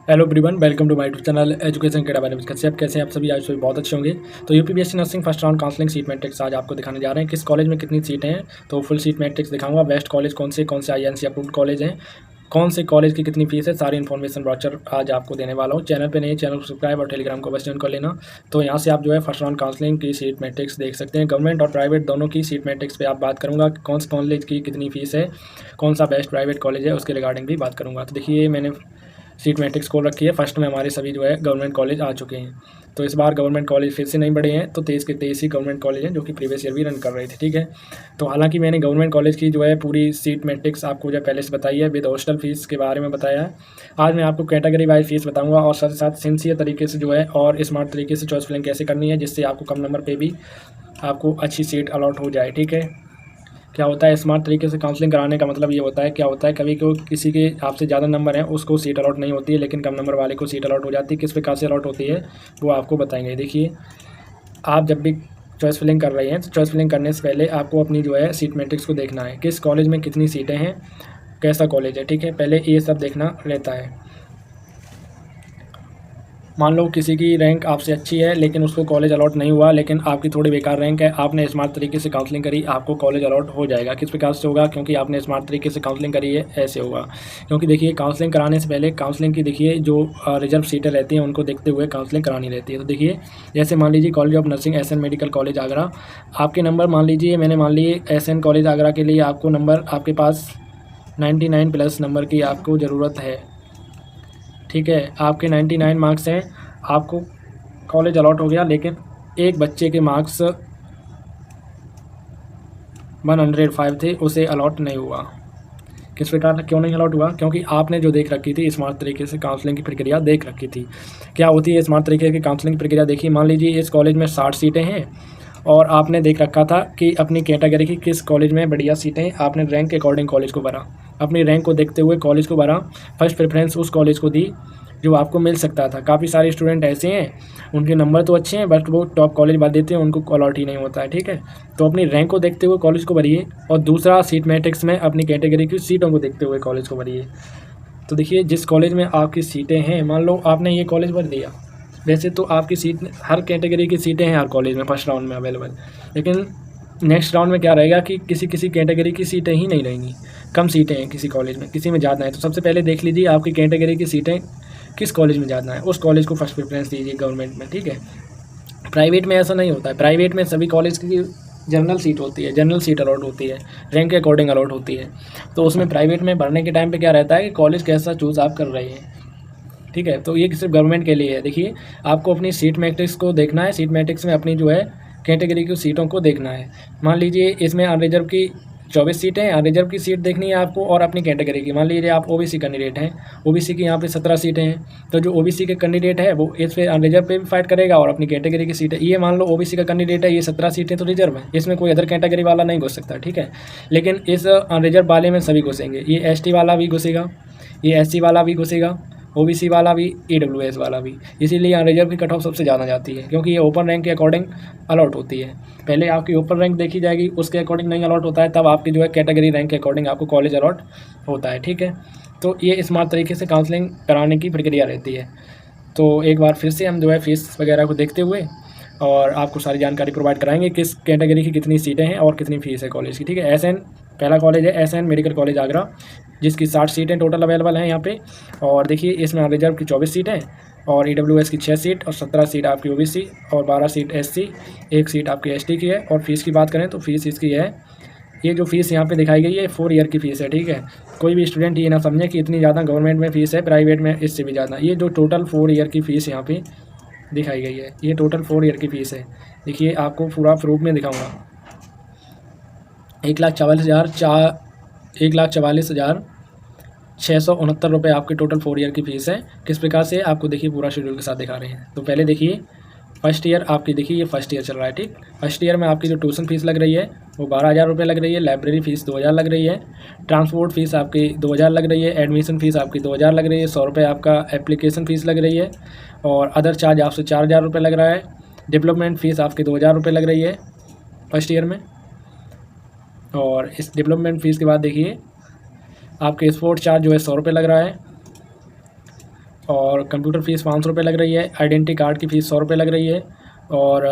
Hello everyone, welcome to my YouTube channel education के बारे में। कैसे हैं आप सभी? आज सभी बहुत अच्छे होंगे। तो UPPSC nursing first round counselling seat matrix आज आपको दिखाने जा रहे हैं। किस कॉलेज में कितनी सीटें हैं, तो फुल सीट मैट्रिक्स दिखाऊंगा। बेस्ट कॉलेज कौन से आईएनसी अप्रूव्ड कॉलेज हैं, कौन से कॉलेज की कितनी फीस है, सारी इन्फॉर्मेशन ब्रोचर आज आपको देने वाला हूँ। चैनल पे नहीं, चैनल को सब्सक्राइब और टेलीग्राम को बस ज्वाइन कर लेना। तो यहाँ से आप जो है फर्स्ट राउंड काउंसलिंग की सीट मैट्रिक्स देख सकते हैं। गवर्नमेंट और प्राइवेट दोनों की सीट मैट्रिक्स पे आप बात करूँगा। कौन से कॉलेज की कितनी फीस है, कौन सा बेस्ट प्राइवेट कॉलेज है, उसके रिगार्डिंग भी बात करूँगा। तो देखिए, मैंने सीट मैट्रिक्स खोल रखी है। फर्स्ट में हमारे सभी जो है गवर्नमेंट कॉलेज आ चुके हैं। तो इस बार गवर्नमेंट कॉलेज फिर से नहीं बढ़े हैं, तो 23 के 23 ही गवर्नमेंट कॉलेज हैं जो कि प्रीवियस ईयर भी रन कर रहे थे। ठीक है, तो हालांकि मैंने गवर्नमेंट कॉलेज की जो है पूरी सीट मैट्रिक्स आपको जो पहले से बताई है, विद हॉस्टल फीस के बारे में बताया है। आज मैं आपको कैटेगरी वाइज फीस बताऊंगा और साथ ही साथ सिंसियर तरीके से जो है और स्मार्ट तरीके से चॉइस फिलिंग कैसे करनी है, जिससे आपको कम नंबर पर भी आपको अच्छी सीट अलॉट हो जाए। ठीक है, क्या होता है स्मार्ट तरीके से काउंसलिंग कराने का मतलब ये होता है, क्या होता है कभी को किसी के आपसे ज़्यादा नंबर हैं उसको सीट अलॉट नहीं होती है, लेकिन कम नंबर वाले को सीट अलॉट हो जाती है। किस प्रकार से अलॉट होती है वो आपको बताएंगे। देखिए, आप जब भी चॉइस फिलिंग कर रहे हैं तो चॉइस फिलिंग करने से पहले आपको अपनी जो है सीट मैट्रिक्स को देखना है। किस कॉलेज में कितनी सीटें हैं, कैसा कॉलेज है। ठीक है, पहले ये सब देखना रहता है। मान लो किसी की रैंक आपसे अच्छी है लेकिन उसको कॉलेज अलॉट नहीं हुआ, लेकिन आपकी थोड़ी बेकार रैंक है, आपने स्मार्ट तरीके से काउंसलिंग करी, आपको कॉलेज अलॉट हो जाएगा। किस प्रकार से होगा? क्योंकि आपने स्मार्ट तरीके से काउंसलिंग करी है, ऐसे होगा। क्योंकि देखिए, काउंसलिंग कराने से पहले काउंसलिंग की देखिए जो रिजर्व सीटें रहती हैं उनको देखते हुए काउंसलिंग करानी रहती है। तो देखिए, जैसे मान लीजिए college of nursing SN medical college Agra, आपके नंबर मान लीजिए, मैंने मान लिए एसएन कॉलेज आगरा के लिए आपको नंबर, आपके पास 99 प्लस नंबर की आपको ज़रूरत है। ठीक है, आपके 99 मार्क्स हैं, आपको कॉलेज अलॉट हो गया, लेकिन एक बच्चे के मार्क्स 105 थे, उसे अलॉट नहीं हुआ। किस प्रकार क्यों नहीं अलॉट हुआ? क्योंकि आपने जो देख रखी थी स्मार्ट तरीके से काउंसलिंग की प्रक्रिया देख रखी थी। क्या होती है स्मार्ट तरीके की काउंसलिंग की प्रक्रिया? देखिए, मान लीजिए इस कॉलेज में 60 सीटें हैं और आपने देख रखा था कि अपनी कैटेगरी की किस कॉलेज में बढ़िया सीटें, आपने रैंक के अकॉर्डिंग कॉलेज को भरा, अपनी रैंक को देखते हुए कॉलेज को भरा, फर्स्ट प्रेफरेंस उस कॉलेज को दी जो आपको मिल सकता था। काफ़ी सारे स्टूडेंट ऐसे हैं उनके नंबर तो अच्छे हैं बट वो टॉप कॉलेज भर देते हैं, उनको अलॉट ही नहीं होता है। ठीक है, तो अपनी रैंक को देखते हुए कॉलेज को भरिए, और दूसरा सीट मैट्रिक्स में अपनी कैटेगरी की सीटों को देखते हुए कॉलेज को भरिए। तो देखिए, जिस कॉलेज में आपकी सीटें हैं, मान लो आपने ये कॉलेज भर दिया, वैसे तो आपकी सीट, हर कैटेगरी की सीटें हैं हर कॉलेज में फर्स्ट राउंड में अवेलेबल, लेकिन नेक्स्ट राउंड में क्या रहेगा कि किसी किसी कैटेगरी की सीटें ही नहीं रहेंगी, कम सीटें हैं किसी कॉलेज में, किसी में ज़्यादा है। तो सबसे पहले देख लीजिए आपकी कैटेगरी की सीटें किस कॉलेज में ज़्यादा है, उस कॉलेज को फर्स्ट प्रेफरेंस दीजिए गवर्नमेंट में। ठीक है, प्राइवेट में ऐसा नहीं होता है। प्राइवेट में सभी कॉलेज की जनरल सीट होती है, जनरल सीट अलॉट होती है, रैंक के अकॉर्डिंग अलॉट होती है। तो उसमें प्राइवेट में भरने के टाइम पे क्या रहता है कि कॉलेज कैसा चूज़ आप कर रहे हैं। ठीक है, तो ये सिर्फ गवर्नमेंट के लिए है। देखिए, आपको अपनी सीट मैट्रिक्स को देखना है, सीट मैट्रिक्स में अपनी जो है कैटेगरी की सीटों को देखना है। मान लीजिए इसमें अनरिजर्व की 24 सीटें हैं, अनरिजर्व की सीट देखनी है आपको, और अपनी कैटेगरी की, मान लीजिए आप ओबीसी कैंडिडेट हैं, ओबीसी की यहाँ पे 17 सीटें हैं, तो जो ओबीसी के कैंडिडेट है वो इस पे अनरिजर्व पे भी फाइट करेगा और अपनी कैटेगरी की सीट है। ये मान लो ओबीसी का कैंडिडेट है, ये 17 सीटें तो रिजर्व है, इसमें कोई अदर कैटेगरी वाला नहीं घुस सकता। ठीक है, लेकिन इस अनरिजर्व वाले में सभी घुसेंगे, ये एसटी वाला भी घुसेगा, ये एससी वाला भी घुसेगा, ओबीसी वाला भी, ईडब्ल्यूएस वाला भी। इसीलिए यहाँ रिजर्व की कट ऑफ सबसे ज़्यादा जाती है, क्योंकि ये ओपन रैंक के अकॉर्डिंग अलॉट होती है। पहले आपकी ओपन रैंक देखी जाएगी, उसके अकॉर्डिंग नहीं अलॉट होता है, तब आपकी जो है कैटेगरी रैंक के अकॉर्डिंग आपको कॉलेज अलॉट होता है। ठीक है, तो ये स्मार्ट तरीके से काउंसलिंग कराने की प्रक्रिया रहती है। तो एक बार फिर से हम जो है फीस वगैरह को देखते हुए और आपको सारी जानकारी प्रोवाइड कराएंगे, किस कैटेगरी की कितनी सीटें हैं और कितनी फ़ीस है कॉलेज की। ठीक है, एसएन पहला कॉलेज है, एसएन मेडिकल कॉलेज आगरा, जिसकी 60 सीटें टोटल अवेलेबल हैं यहाँ पे। और देखिए, इसमें रिजर्व की 24 सीटें और ईडब्ल्यूएस की 6 सीट और 17 सीट आपकी ओबीसी और 12 सीट एससी, 1 सीट आपकी एसटी की है। और फीस की बात करें तो फीस इसकी है, ये जो फीस यहाँ पे दिखाई गई है 4 ईयर की फ़ीस है। ठीक है, कोई भी स्टूडेंट ये ना समझे कि इतनी ज़्यादा गवर्नमेंट में फ़ीस है, प्राइवेट में इससे भी ज़्यादा। ये जो टोटल 4 ईयर की फ़ीस यहाँ पे दिखाई गई है, ये टोटल 4 ईयर की फ़ीस है। देखिए, आपको पूरा प्रूफ में दिखाऊँगा। 1,44,669 रुपये आपके टोटल 4 ईयर की फ़ीस है। किस प्रकार से आपको देखिए पूरा शेड्यूल के साथ दिखा रहे हैं। तो पहले देखिए, फर्स्ट ईयर आपकी, देखिए ये फर्स्ट ईयर चल रहा है। ठीक, फर्स्ट ईयर में आपकी जो ट्यूशन फीस लग रही है वो 12,000 रुपये लग रही है, लाइब्रेरी फ़ीस 2,000 लग रही है, ट्रांसपोर्ट फीस आपकी 2,000 लग रही है, एडमिशन फ़ीस आपकी 2,000 लग रही है, 100 रुपये आपका एप्लीकेशन फ़ीस लग रही है, और अदर चार्ज आपसे 4,000 रुपये लग रहा है। डेवलपमेंट फ़ीस आपकी 2,000 रुपये लग रही है फर्स्ट ईयर में। और इस डेवलपमेंट फ़ीस के बाद देखिए, आपके स्पोर्ट चार्ज जो है 100 रुपये लग रहा है, और कंप्यूटर फ़ीस 500 रुपये लग रही है। आइडेंटिटी कार्ड की फ़ीस 100 रुपये लग रही है और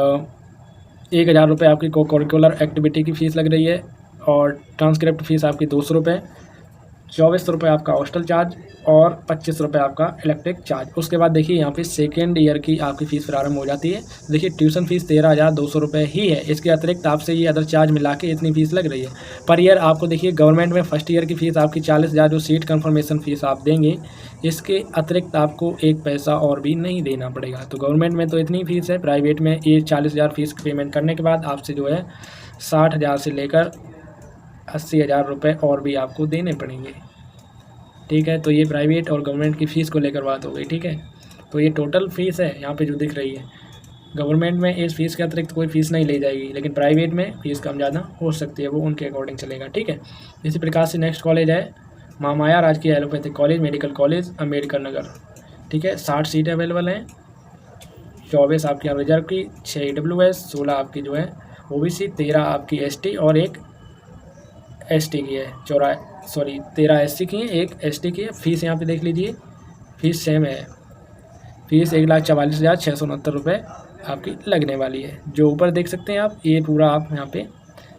1000 रुपये आपकी को करिकुलर एक्टिविटी की फ़ीस लग रही है और ट्रांसक्रिप्ट फ़ीस आपकी 200 रुपये, 2400 रुपये आपका हॉस्टल चार्ज और 25 रुपये आपका इलेक्ट्रिक चार्ज। उसके बाद देखिए यहाँ पे सेकेंड ईयर की आपकी फ़ीस प्रारंभ हो जाती है। देखिए ट्यूशन फ़ीस 13,200 रुपये ही है। इसके अतिरिक्त आपसे ये अदर चार्ज मिला के इतनी फ़ीस लग रही है पर ईयर। आपको देखिए गवर्नमेंट में फर्स्ट ईयर की फ़ीस आपकी 40,000 जो सीट कन्फर्मेशन फ़ीस आप देंगे, इसके अतिरिक्त आपको एक पैसा और भी नहीं देना पड़ेगा। तो गवर्नमेंट में तो इतनी फ़ीस है, प्राइवेट में ये 40,000 फ़ीस पेमेंट करने के बाद आपसे जो है 60,000 से लेकर 80,000 रुपये और भी आपको देने पड़ेंगे। ठीक है, तो ये प्राइवेट और गवर्नमेंट की फ़ीस को लेकर बात हो गई। ठीक है, तो ये टोटल फ़ीस है यहाँ पे जो दिख रही है। गवर्नमेंट में इस फ़ीस के अतिरिक्त कोई फ़ीस नहीं ली जाएगी, लेकिन प्राइवेट में फ़ीस कम ज़्यादा हो सकती है, वो उनके अकॉर्डिंग चलेगा। ठीक है, इसी प्रकार से नेक्स्ट कॉलेज है महामाया राजकीय allopathic college medical college Ambedkar Nagar. ठीक है, 60 सीटें अवेलेबल हैं, 24 आपकी रिजर्व की, 6 EWS, 16 आपकी जो है OBC, 13 आपकी ST और एक ST की है, 13 SC की है, एक ST की है। फ़ीस यहाँ पे देख लीजिए, फ़ीस सेम है, फ़ीस 1,44,669 रुपये आपकी लगने वाली है। जो ऊपर देख सकते हैं आप, ये पूरा आप यहाँ पे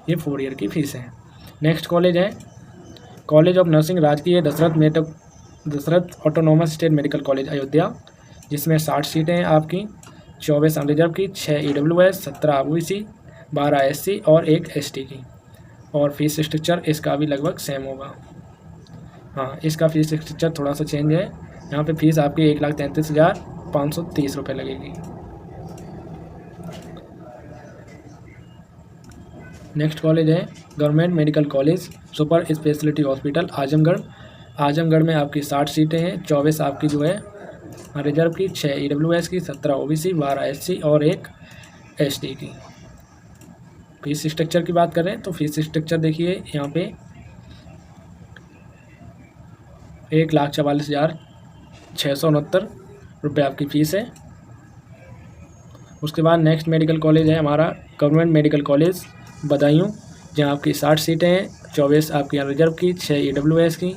ये 4 ईयर की फ़ीस है। नेक्स्ट कॉलेज है कॉलेज ऑफ नर्सिंग राजकीय Dasharath autonomous state medical college Ayodhya, जिसमें 60 सीटें हैं आपकी, 24 अनरिजर्व की, 6 EWS, 17 OBC, 12 SC और एक ST की। और फीस स्ट्रक्चर इसका भी लगभग सेम होगा। हाँ, इसका फीस स्ट्रक्चर थोड़ा सा चेंज है। यहाँ पे फीस आपकी 1,33,530 रुपये लगेगी। नेक्स्ट कॉलेज है government medical college super speciality hospital Azamgarh. Azamgarh में आपकी 60 सीटें हैं, 24 आपकी जो है रिजर्व की, 6 EWS की, 17 OBC, 12 SC और एक ST की। फीस स्ट्रक्चर की बात करें तो फीस स्ट्रक्चर देखिए यहाँ पे 1,44,669 रुपये आपकी फ़ीस है। उसके बाद नेक्स्ट मेडिकल कॉलेज है हमारा गवर्नमेंट मेडिकल कॉलेज बदायूं, जहाँ आपकी 60 सीटें हैं, 24 आपकी रिजर्व की, 6 EWS की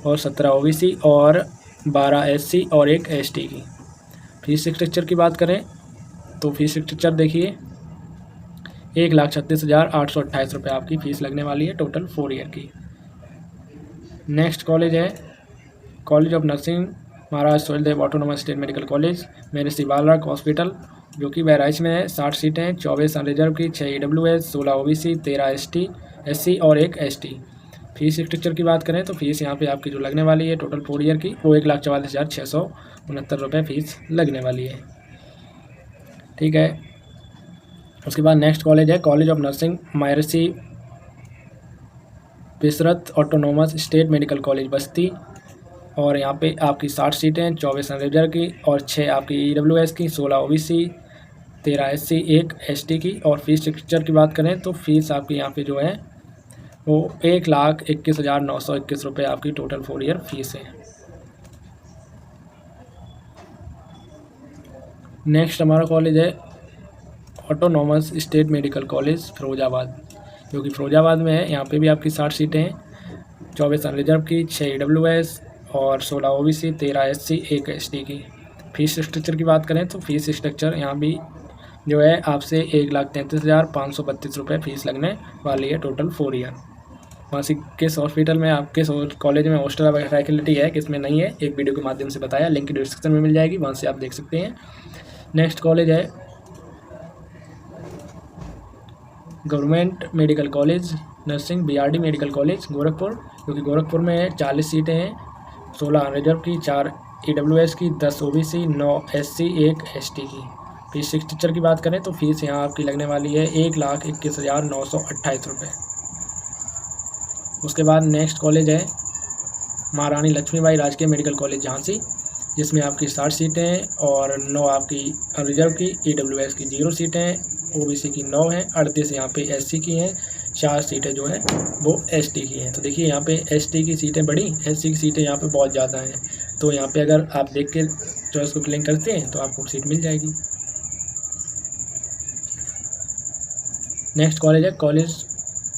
और 17 OBC और 12 SC और एक ST की। फीस स्ट्रक्चर की बात करें तो फीस स्ट्रक्चर देखिए 1,36,828 रुपये आपकी फ़ीस लगने वाली है टोटल 4 ईयर की। नेक्स्ट कॉलेज है college of nursing Maharaj Suheldev autonomous state medical college मेरे श्री बालराग हॉस्पिटल, जो कि बहराइच में है। 60 सीटें हैं, 24 अनरिजर्व की, 6 EWS, 16 OBC, 13 SC और एक ST। फीस स्ट्रक्चर की बात करें तो फीस यहाँ पे आपकी जो लगने वाली है टोटल 4 ईयर की, वो 1,44,669 रुपये फ़ीस लगने वाली है। ठीक है, उसके बाद नेक्स्ट कॉलेज है college of nursing Maharshi Vishwanath autonomous state medical college बस्ती, और यहाँ पे आपकी 60 सीटें हैं, 24 अनरिजर्व की और 6 आपकी EWS की, 16 OBC, 13 SC, एक ST की। और फीस स्ट्रक्चर की बात करें तो फीस आपकी यहाँ पे जो है वो 1,21,921 रुपये आपकी टोटल 4 ईयर फीस है। नेक्स्ट हमारा कॉलेज है autonomous state medical college Firozabad, जो कि फिरोजाबाद में है। यहाँ पे भी आपकी 60 सीटें हैं, 24 अनरिजर्व की, 6 EWS और 16 OBC, 13 SC, एक ST की। फीस स्ट्रक्चर की बात करें तो फीस स्ट्रक्चर यहाँ भी जो है आपसे 1,33,532 रुपये फ़ीस लगने वाली है टोटल 4 ईयर। वहाँ से किस हॉस्पिटल में आप किस कॉलेज में हॉस्टल फैसिलिटी है किस में नहीं है, एक वीडियो के माध्यम से बताया, लिंक डिस्क्रिप्शन में मिल जाएगी, वहाँ से आप देख सकते हैं। नेक्स्ट कॉलेज है government medical college nursing BRD medical college Gorakhpur, जो कि गोरखपुर में 40 सीटें हैं, 16 अनरिजर्व की, 4 EWS की, 10 OBC, 9 SC, एक ST की। फीस स्ट्रक्चर की बात करें तो फीस यहाँ आपकी लगने वाली है 1,21,928 रुपये। उसके बाद नेक्स्ट कॉलेज है महारानी लक्ष्मीबाई राजकीय मेडिकल कॉलेज झांसी, जिसमें आपकी 60 सीटें हैं और 9 आपकी रिजर्व की, EWS की 0 सीटें हैं, OBC की 9 हैं, 38 यहाँ पे SC की हैं, 4 सीटें जो हैं वो ST की हैं। तो देखिए यहाँ पे ST की सीटें बड़ी, SC की सीटें यहाँ पे बहुत ज़्यादा हैं। तो यहाँ पे अगर आप देख के चॉइस को क्लिक करते हैं तो आपको सीट मिल जाएगी। नेक्स्ट कॉलेज है college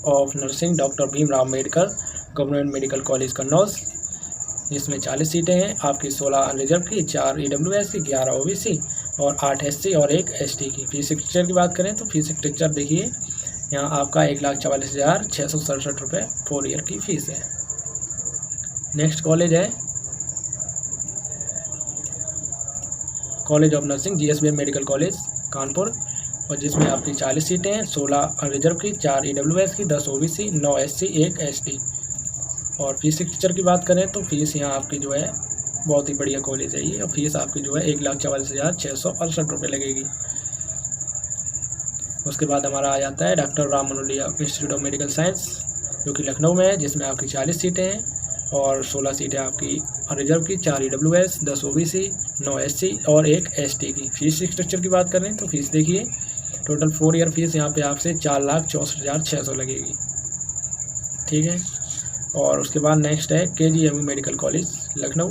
of nursing doctor Bhimrao Ambedkar government medical college Kannauj, जिसमें 40 सीटें हैं आपकी, 16 अनरिजर्व की, 4 EWS की, 11 OBC और 8 SC और 1 ST की। फीस स्ट्रक्चर की बात करें तो फीस स्ट्रक्चर देखिए यहाँ आपका 1,44,667 रुपये 4 ईयर की फ़ीस है। नेक्स्ट कॉलेज है college of nursing GSBM medical college Kanpur, और जिसमें आपकी 40 सीटें हैं, 16 अनरिजर्व की, 4 EWS की, 10 OBC, 9 SC, 1 ST। और फीस स्ट्रक्चर की बात करें तो फीस यहाँ आपकी जो है बहुत ही बढ़िया कॉलेज है ये, और फीस आपकी जो है 1,44,668 रुपये लगेगी। उसके बाद हमारा आ जाता है डॉक्टर राम मनोलिया इंस्टीट्यूट ऑफ मेडिकल साइंस, जो कि लखनऊ में है, जिसमें आपकी 40 सीटें हैं और 16 सीटें आपकी रिजर्व की, 4 EWS, 10 OBC, 9 SC और 1 ST की। फीस स्ट्रक्चर की बात करें तो फीस देखिए टोटल 4 ईयर फीस यहाँ पे आपसे 4,64,600 लगेगी, ठीक है। और उसके बाद नेक्स्ट है KGMU मेडिकल कॉलेज लखनऊ,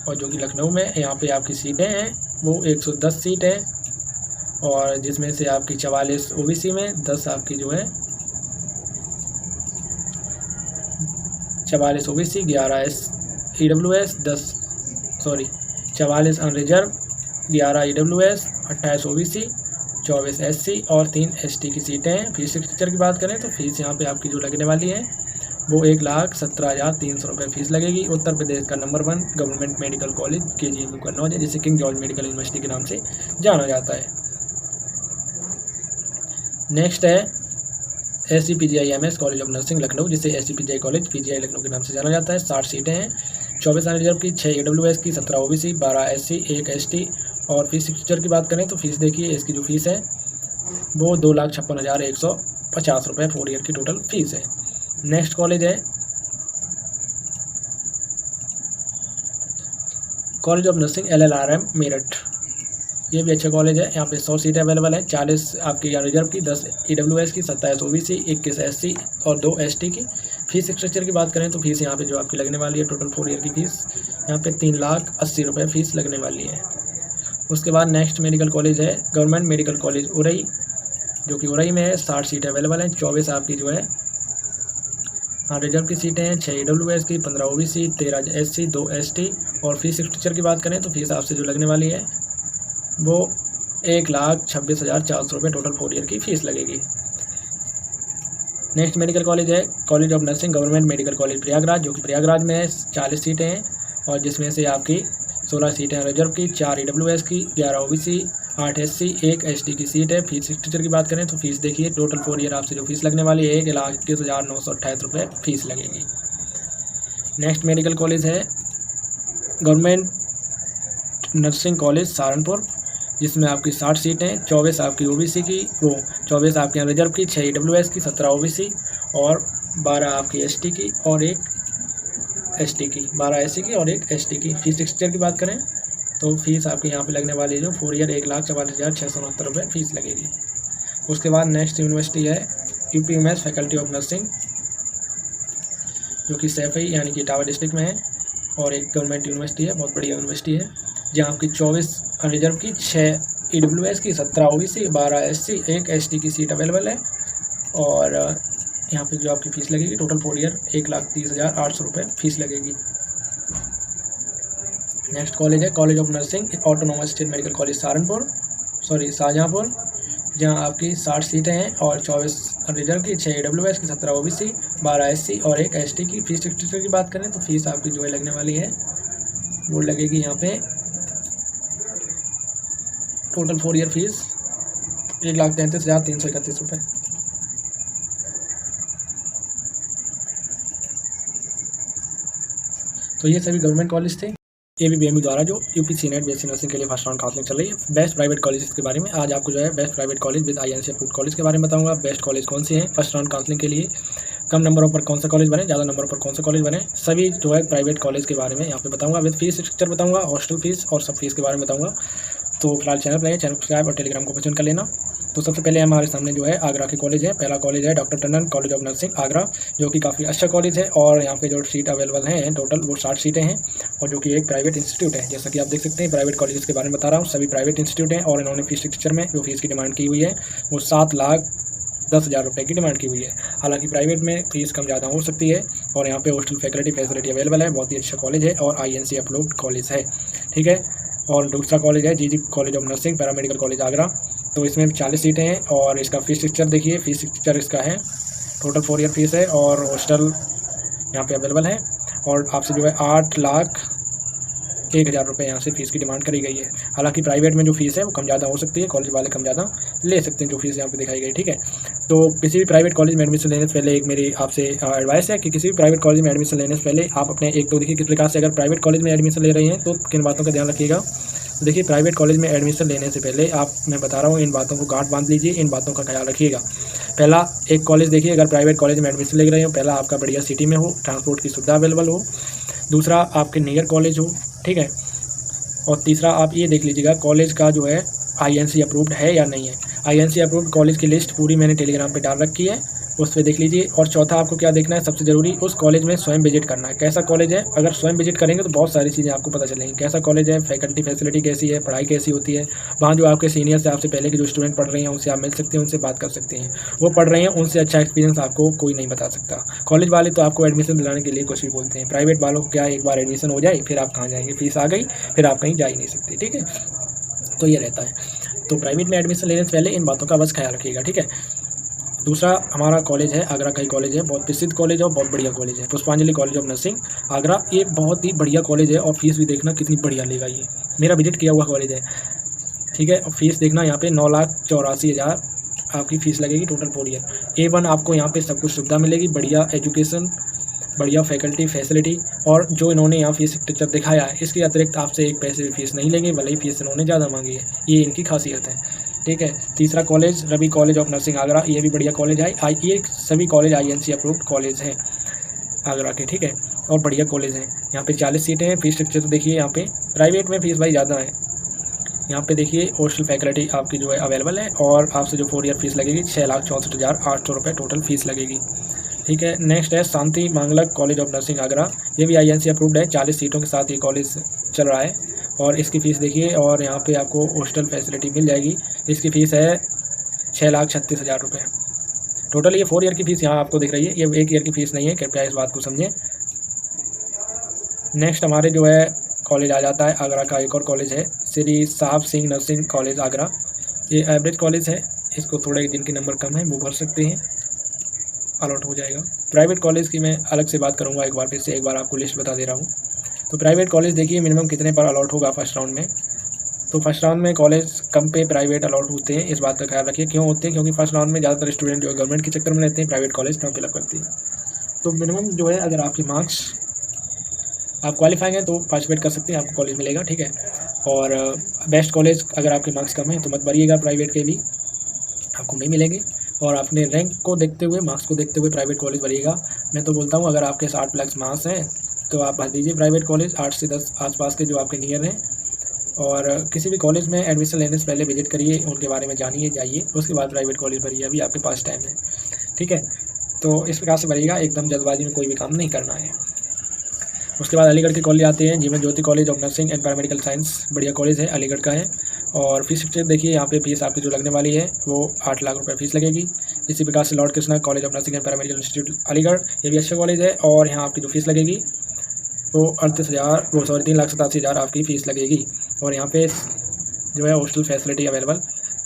और जो कि लखनऊ में यहाँ पे आपकी सीटें हैं वो 110 सीट है, और जिसमें से आपकी 44 OBC में, 10 आपकी जो है 44 OBC, 11 EWS, 44 unreserved, 11 EWS, 28 OBC, 24 SC और 3 ST की सीटें हैं। फीस स्ट्रक्चर की बात करें तो फीस यहाँ पे आपकी जो लगने वाली है वो 1,17,300 रुपये फीस लगेगी। उत्तर प्रदेश का number 1 government medical college KGMU Kannauj है, जिसे किंग जॉर्ज मेडिकल यूनिवर्सिटी के नाम से जाना जाता है। नेक्स्ट है SCPGI-MS college of nursing Lucknow, जिसे SCPGI कॉलेज PGI लखनऊ के नाम से जाना जाता है। 60 सीटें हैं, 24 अनरिजर्व की, 6 EWS की, 17 OBC, 12 SC, 1 ST। और फीस स्ट्रक्चर की बात करें तो फीस देखिए इसकी जो फीस है वो 2,56,150 रुपये 4 ईयर की टोटल फीस है। नेक्स्ट कॉलेज है college of nursing LLRM Meerut, ये भी अच्छा कॉलेज है। यहाँ पे 100 सीटें अवेलेबल है, 40 आपकी रिजर्व की, 10 EWS की, 27 OBC, 21 SC और 2 ST की। फीस स्ट्रक्चर की बात करें तो फीस यहाँ पे जो आपकी लगने वाली है टोटल 4 ईयर की फीस यहाँ पे 3,80,000 रुपये फीस लगने वाली है। उसके बाद नेक्स्ट मेडिकल कॉलेज है गवर्नमेंट मेडिकल कॉलेज उरई, जो कि उरई में है। 60 सीटें अवेलेबल हैं, 24 आपकी जो है रिजर्व की सीटें हैं, 6 EWS की, 15 OBC, 13 SC, 2 ST। और फीस स्ट्रक्चर की बात करें तो फीस आपसे जो लगने वाली है वो 1,26,400 रुपये टोटल 4 ईयर की फ़ीस लगेगी। नेक्स्ट मेडिकल कॉलेज है college of nursing government medical college Prayagraj, जो कि प्रयागराज में है। 40 सीटें हैं और जिसमें से आपकी 16 सीटें रिजर्व की, 4 EWS की, 11 OBC, 8 SC, 1 ST की सीट है। फीस स्ट्रक्चर की बात करें तो फीस देखिए टोटल 4 ईयर आपसे जो फीस लगने वाली है 1,21,928 रुपये फीस लगेगी। नेक्स्ट मेडिकल कॉलेज है गवर्नमेंट नर्सिंग कॉलेज सहारनपुर, जिसमें आपकी 60 सीटें, 24 आपकी OBC की, 24 आपकी रिजर्व की, 6 EWS की, 17 OBC और 12 आपकी ST की और 1 ST की, 12 SC की और 1 ST की। फीस स्ट्रक्चर की बात करें तो फीस आपके यहाँ पे लगने वाली है जो 4 ईयर 1,44,669 रुपये फीस लगेगी। उसके बाद नेक्स्ट यूनिवर्सिटी है UPMS फैकल्टी ऑफ नर्सिंग, जो कि सैफई यानी कि इटावा डिस्ट्रिक्ट में है और एक गवर्नमेंट यूनिवर्सिटी है, बहुत बढ़िया यूनिवर्सिटी है, जहाँ आपकी 24 रिजर्व की, 6 EWS की, 17 OBC, 12 SC, 1 ST की सीट अवेलेबल है। और यहाँ पे जो आपकी फ़ीस लगेगी टोटल 4 ईयर 1,30,800 रुपये फीस लगेगी। नेक्स्ट कॉलेज है college of nursing autonomous state medical college Shahjahanpur, जहाँ आपकी 60 सीटें हैं और 24 रिजर्व की, 6 EWS की, 17 OBC, 12 SC और 1 ST की। फीस स्ट्रक्चर की बात करें तो फीस आपकी जो है लगने वाली है वो लगेगी यहाँ पे टोटल 4 ईयर फीस 1,33,331 रुपये। तो ये सभी गवर्नमेंट कॉलेज थे ABBMU द्वारा जो UPC नेट BSc नर्सिंग के लिए फर्स्ट राउंड काउंसलिंग चल रही है। बेस्ट प्राइवेट कॉलेज के बारे में आज आपको जो है best private college with INC approved college के बारे में बताऊंगा। बेस्ट कॉलेज कौन से हैं फर्स्ट राउंड काउंसलिंग के लिए, कम नंबरों पर कौन सा कॉलेज बने, ज़्यादा नंबरों पर कौन सा कॉलेज बने, सभी जो है प्राइवेट कॉलेज के बारे में यहाँ पे बताऊँगा। विद फीस स्ट्रक्चर बताऊँगा, हॉस्टल फीस और सब फीस के बारे में बताऊँगा। तो फिलहाल चैनल पर चैनल सब्सक्राइब और टेलीग्राम को पसंद कर लेना। तो सबसे पहले हमारे सामने जो है आगरा के कॉलेज है। पहला कॉलेज है doctor Tandon college of nursing Agra, जो कि काफ़ी अच्छा कॉलेज है और यहाँ पे जो सीट अवेलेबल हैं टोटल वो 60 सीटें हैं और जो कि एक प्राइवेट इंस्टीट्यूट है। जैसा कि आप देख सकते हैं प्राइवेट कॉलेज के बारे में बता रहा हूँ, सभी प्राइवेट इंस्टीट्यूट हैं और इन्होंने फीस स्ट्रक्चर में जो फीस की डिमांड की हुई है वो 7,00,000 10,000 रुपये की डिमांड की हुई है। हालांकि प्राइवेट में फीस कम ज़्यादा हो सकती है और यहाँ पे हॉस्टल फैसिलिटी अवेलेबल है। बहुत ही अच्छा कॉलेज है और INC अप्रूव्ड कॉलेज है, ठीक है। और दूसरा कॉलेज है GG college of nursing paramedical college Agra. तो इसमें 40 सीटें हैं और इसका फीस स्ट्रक्चर देखिए, फीस स्ट्रक्चर इसका है टोटल 4 ईयर फीस है और हॉस्टल यहाँ पे अवेलेबल है और आपसे जो है 8,01,000 रुपये यहाँ से फ़ीस की डिमांड करी गई है। हालांकि प्राइवेट में जो फ़ीस है वो कम ज़्यादा हो सकती है, कॉलेज वाले कम ज़्यादा ले सकते हैं जो फीस यहाँ पे दिखाई गई, ठीक है। तो किसी भी प्राइवेट कॉलेज में एडमिशन लेने से पहले एक मेरी आपसे एडवाइस है कि किसी भी प्राइवेट कॉलेज में एडमिशन लेने से पहले आप अपने एक तो देखिए किस प्रकार से अगर प्राइवेट कॉलेज में एडमिशन ले रहे हैं तो किन बातों का ध्यान रखिएगा। तो देखिए प्राइवेट कॉलेज में एडमिशन लेने से पहले मैं बता रहा हूँ इन बातों को गांठ बांध लीजिए, इन बातों का ख्याल रखिएगा। पहला, एक कॉलेज देखिए, अगर प्राइवेट कॉलेज में एडमिशन ले रहे हो, पहला आपका बढ़िया सिटी में हो, ट्रांसपोर्ट की सुविधा अवेलेबल हो। दूसरा, आपके नियर कॉलेज हो, ठीक है। और तीसरा, आप ये देख लीजिएगा कॉलेज का जो है INC अप्रूव्ड है या नहीं है। INC अप्रूव्ड कॉलेज की लिस्ट पूरी मैंने टेलीग्राम पे डाल रखी है, उस पर देख लीजिए। और चौथा, आपको क्या देखना है, सबसे ज़रूरी, उस कॉलेज में स्वयं विजिट करना है। कैसा कॉलेज है, अगर स्वयं विजिट करेंगे तो बहुत सारी चीज़ें आपको पता चलेंगी। कैसा कॉलेज है, फैकल्टी फैसिलिटी कैसी है, पढ़ाई कैसी होती है, वहाँ जो आपके सीनियर से आपसे पहले के जो स्टूडेंट पढ़ रहे हैं उनसे आप मिल सकते हैं, उनसे बात कर सकते हैं। वो पढ़ रहे हैं, उनसे अच्छा एक्सपीरियंस आपको कोई नहीं बता सकता। कॉलेज वाले तो आपको एडमिशन दिलाने के लिए कुछ भी बोलते हैं, प्राइवेट वालों को क्या, एक बार एडमिशन हो जाए फिर आप कहाँ जाएंगे, फीस आ गई फिर आप कहीं जा ही नहीं सकते, ठीक है। तो ये रहता है। तो प्राइवेट में एडमिशन लेने से पहले इन बातों का बस ख्याल रखिएगा, ठीक है। दूसरा हमारा कॉलेज है, आगरा का ही कॉलेज है, बहुत प्रसिद्ध कॉलेज है और बहुत बढ़िया कॉलेज है, पुष्पांजलि कॉलेज ऑफ नर्सिंग आगरा। ये बहुत ही बढ़िया कॉलेज है और फीस भी देखना कितनी बढ़िया लेगा, ये मेरा विजिट किया हुआ कॉलेज है, ठीक है। और फीस देखना यहाँ पे 9,84,000 आपकी फ़ीस लगेगी टोटल 4 ईयर। A1 आपको यहाँ पे सब कुछ सुविधा मिलेगी, बढ़िया एजुकेशन, बढ़िया फैकल्टी फैसिलिटी। और जो इन्होंने यहाँ फीस स्ट्रक्चर दिखाया है इसके अतिरिक्त आपसे एक पैसे भी फीस नहीं लेंगे, भले ही फीस इन्होंने ज़्यादा मांगी है, ये इनकी खासियत है, ठीक है। तीसरा college Ravi college of nursing Agra, ये भी बढ़िया कॉलेज है। ये सभी कॉलेज INC अप्रूव्ड कॉलेज हैं आगरा के, ठीक है, और बढ़िया कॉलेज हैं। यहाँ पे 40 सीटें हैं। फीस स्ट्रक्चर तो देखिए, यहाँ पे प्राइवेट में फ़ीस भाई ज़्यादा है। यहाँ पे देखिए हॉस्टल फैकल्टी आपकी जो है अवेलेबल है और आपसे जो 4 ईयर फीस लगेगी 6,64,800 रुपये टोटल फीस लगेगी, ठीक है। नेक्स्ट है शांति मांगलक कॉलेज ऑफ नर्सिंग आगरा, ये भी INC अप्रूव्ड है। 40 सीटों के साथ ये कॉलेज चल रहा है और इसकी फ़ीस देखिए, और यहाँ पे आपको हॉस्टल फैसिलिटी मिल जाएगी। इसकी फ़ीस है 6,36,000 रुपये टोटल। ये 4 ईयर की फ़ीस यहाँ आपको दिख रही है, ये 1 ईयर की फ़ीस नहीं है, कृपया इस बात को समझें। नेक्स्ट हमारे जो है कॉलेज आ जाता है आगरा का एक और कॉलेज है, श्री साहब सिंह नर्सिंग कॉलेज आगरा। ये एवरेज कॉलेज है, इसको थोड़े जिनके नंबर कम है वो भर सकते हैं, अलॉट हो जाएगा। प्राइवेट कॉलेज की मैं अलग से बात करूँगा, एक बार फिर से एक बार आपको लिस्ट बता दे रहा हूँ। तो प्राइवेट कॉलेज देखिए मिनिमम कितने पर अलॉट होगा फर्स्ट राउंड में। तो फर्स्ट राउंड में कॉलेज कम पे प्राइवेट अलॉट होते हैं, इस बात का ख्याल रखिए। क्यों होते हैं, क्योंकि फर्स्ट राउंड में ज़्यादातर स्टूडेंट जो है गवर्नमेंट के चक्कर में रहते हैं, प्राइवेट कॉलेज फॉर्म फिलअप करती है। तो मिनिमम जो है अगर आपके मार्क्स आप क्वालिफाइंग हैं तो पार्टिसिपेट कर सकते हैं, आपको कॉलेज मिलेगा, ठीक है। और बेस्ट कॉलेज अगर आपके मार्क्स कम हैं तो मत भरिएगा, प्राइवेट के भी आपको नहीं मिलेंगे। और अपने रैंक को देखते हुए, मार्क्स को देखते हुए प्राइवेट कॉलेज भरिएगा। मैं तो बोलता हूँ अगर आपके 60+ मार्क्स हैं तो आप भर दीजिए प्राइवेट कॉलेज, 8 से 10 आसपास के जो आपके नियर हैं। और किसी भी कॉलेज में एडमिशन लेने से पहले विजिट करिए, उनके बारे में जानिए, जाइए, उसके बाद प्राइवेट कॉलेज भरिए, अभी आपके पास टाइम है, ठीक है। तो इस प्रकार से भरिएगा, एकदम जल्दबाजी में कोई भी काम नहीं करना है। उसके बाद अलीगढ़ के कॉलेज आते हैं, Jeevan Jyoti college of nursing and paramedical science, बढ़िया कॉलेज है, अलीगढ़ का है। और फीस स्ट्रक्चर देखिए, यहाँ पे फीस आपकी जो लगने वाली है वो 8 लाख रुपये फीस लगेगी। इसी प्रकार से Lord Krishna college of nursing and paramedical institute Aligarh, ये भी अच्छा कॉलेज है और यहाँ आपकी जो फीस लगेगी वो 3,87,000 आपकी फ़ीस लगेगी। और यहाँ पे जो है हॉस्टल फैसिलिटी अवेलेबल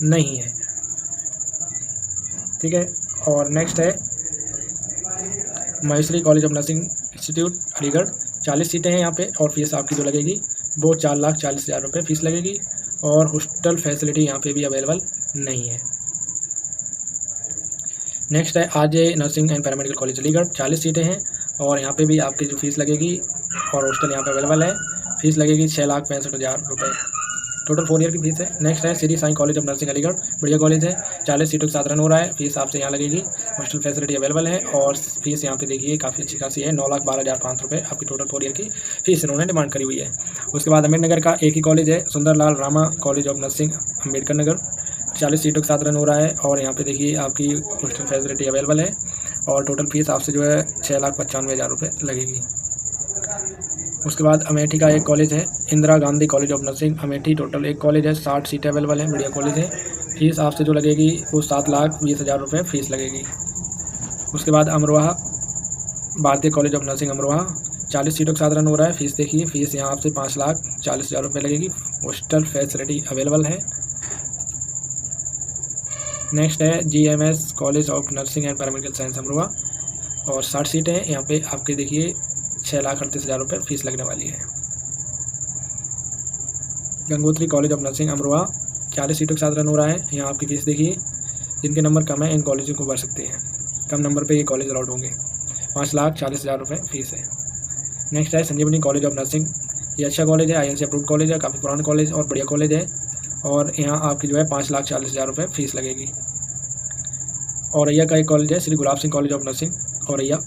नहीं है, ठीक है। और नेक्स्ट है Maheshwari college of nursing institute Aligarh, 40 सीटें हैं यहाँ पे और फीस आपकी जो लगेगी वो 4,40,000 रुपये फ़ीस लगेगी। और हॉस्टल फैसिलिटी यहाँ पे भी अवेलेबल नहीं है। नेक्स्ट है AJ nursing and paramedical college Aligarh, 40 सीटें हैं और यहाँ पे भी आपकी जो फीस लगेगी और हॉस्टल यहाँ पे अवेलेबल है, फीस लगेगी 6,65,000 रुपये टोटल 4 ईयर की फीस है। नेक्स्ट है Shri Sai college of nursing Aligarh, बढ़िया कॉलेज है, 40 सीटों के साथ रन हो रहा है, फीस आपसे यहाँ लगेगी, हॉस्टल फैसिलिटी अवेलेबल है और फीस यहाँ पे देखिए काफ़ी अच्छी खासी है, 9,12,500 रुपये आपकी टोटल 4 ईयर की फीस इन्होंने डिमांड करी हुई है। उसके बाद अम्बेडकर का एक ही कॉलेज है, Sundarlal Rama college of nursing Ambedkar Nagar, 40 सीटों के साथ रन हो रहा है और यहाँ पे देखिए आपकी हॉस्टल फैसिलिटी अवेलेबल है और टोटल फीस आपसे जो है 6,95,000 रुपये लगेगी। उसके बाद अमेठी का एक कॉलेज है, Indira Gandhi college of nursing Amethi, total एक कॉलेज है, 60 सीटें अवेलेबल है, बढ़िया कॉलेज है फीस आपसे जो लगेगी वो 7,20,000 रुपये फ़ीस लगेगी। उसके बाद अमरोहा भारतीय कॉलेज ऑफ नर्सिंग अमरोहा 40 सीटों के साथ रन हो रहा है। फीस देखिए, फीस यहाँ आपसे 5,40,000 रुपये लगेगी। हॉस्टल फैसिलिटी अवेलेबल है। नेक्स्ट है GMS college of nursing and paramedical science Amroha और 60 सीटें हैं। यहाँ पे आपके देखिए 6,38,000 रुपये फ़ीस लगने वाली है। Gangotri college of nursing Amroha 40 सीटों के साथ रन हो रहा है। यहाँ आपकी फ़ीस देखिए, जिनके नंबर कम है इन कॉलेजों को भर सकते हैं। कम नंबर पे ये कॉलेज अलॉट होंगे। 5,40,000 रुपये फ़ीस है। नेक्स्ट है संजीवनी कॉलेज ऑफ नर्सिंग। ये अच्छा कॉलेज है, INC अप्रूव्ड कॉलेज है, काफ़ी पुराना कॉलेज और बढ़िया कॉलेज है। और यहाँ आपकी जो है 5,40,000 रुपये फ़ीस लगेगी। औरैया का एक कॉलेज है Shri Gulab Singh college of nursing Auraiya,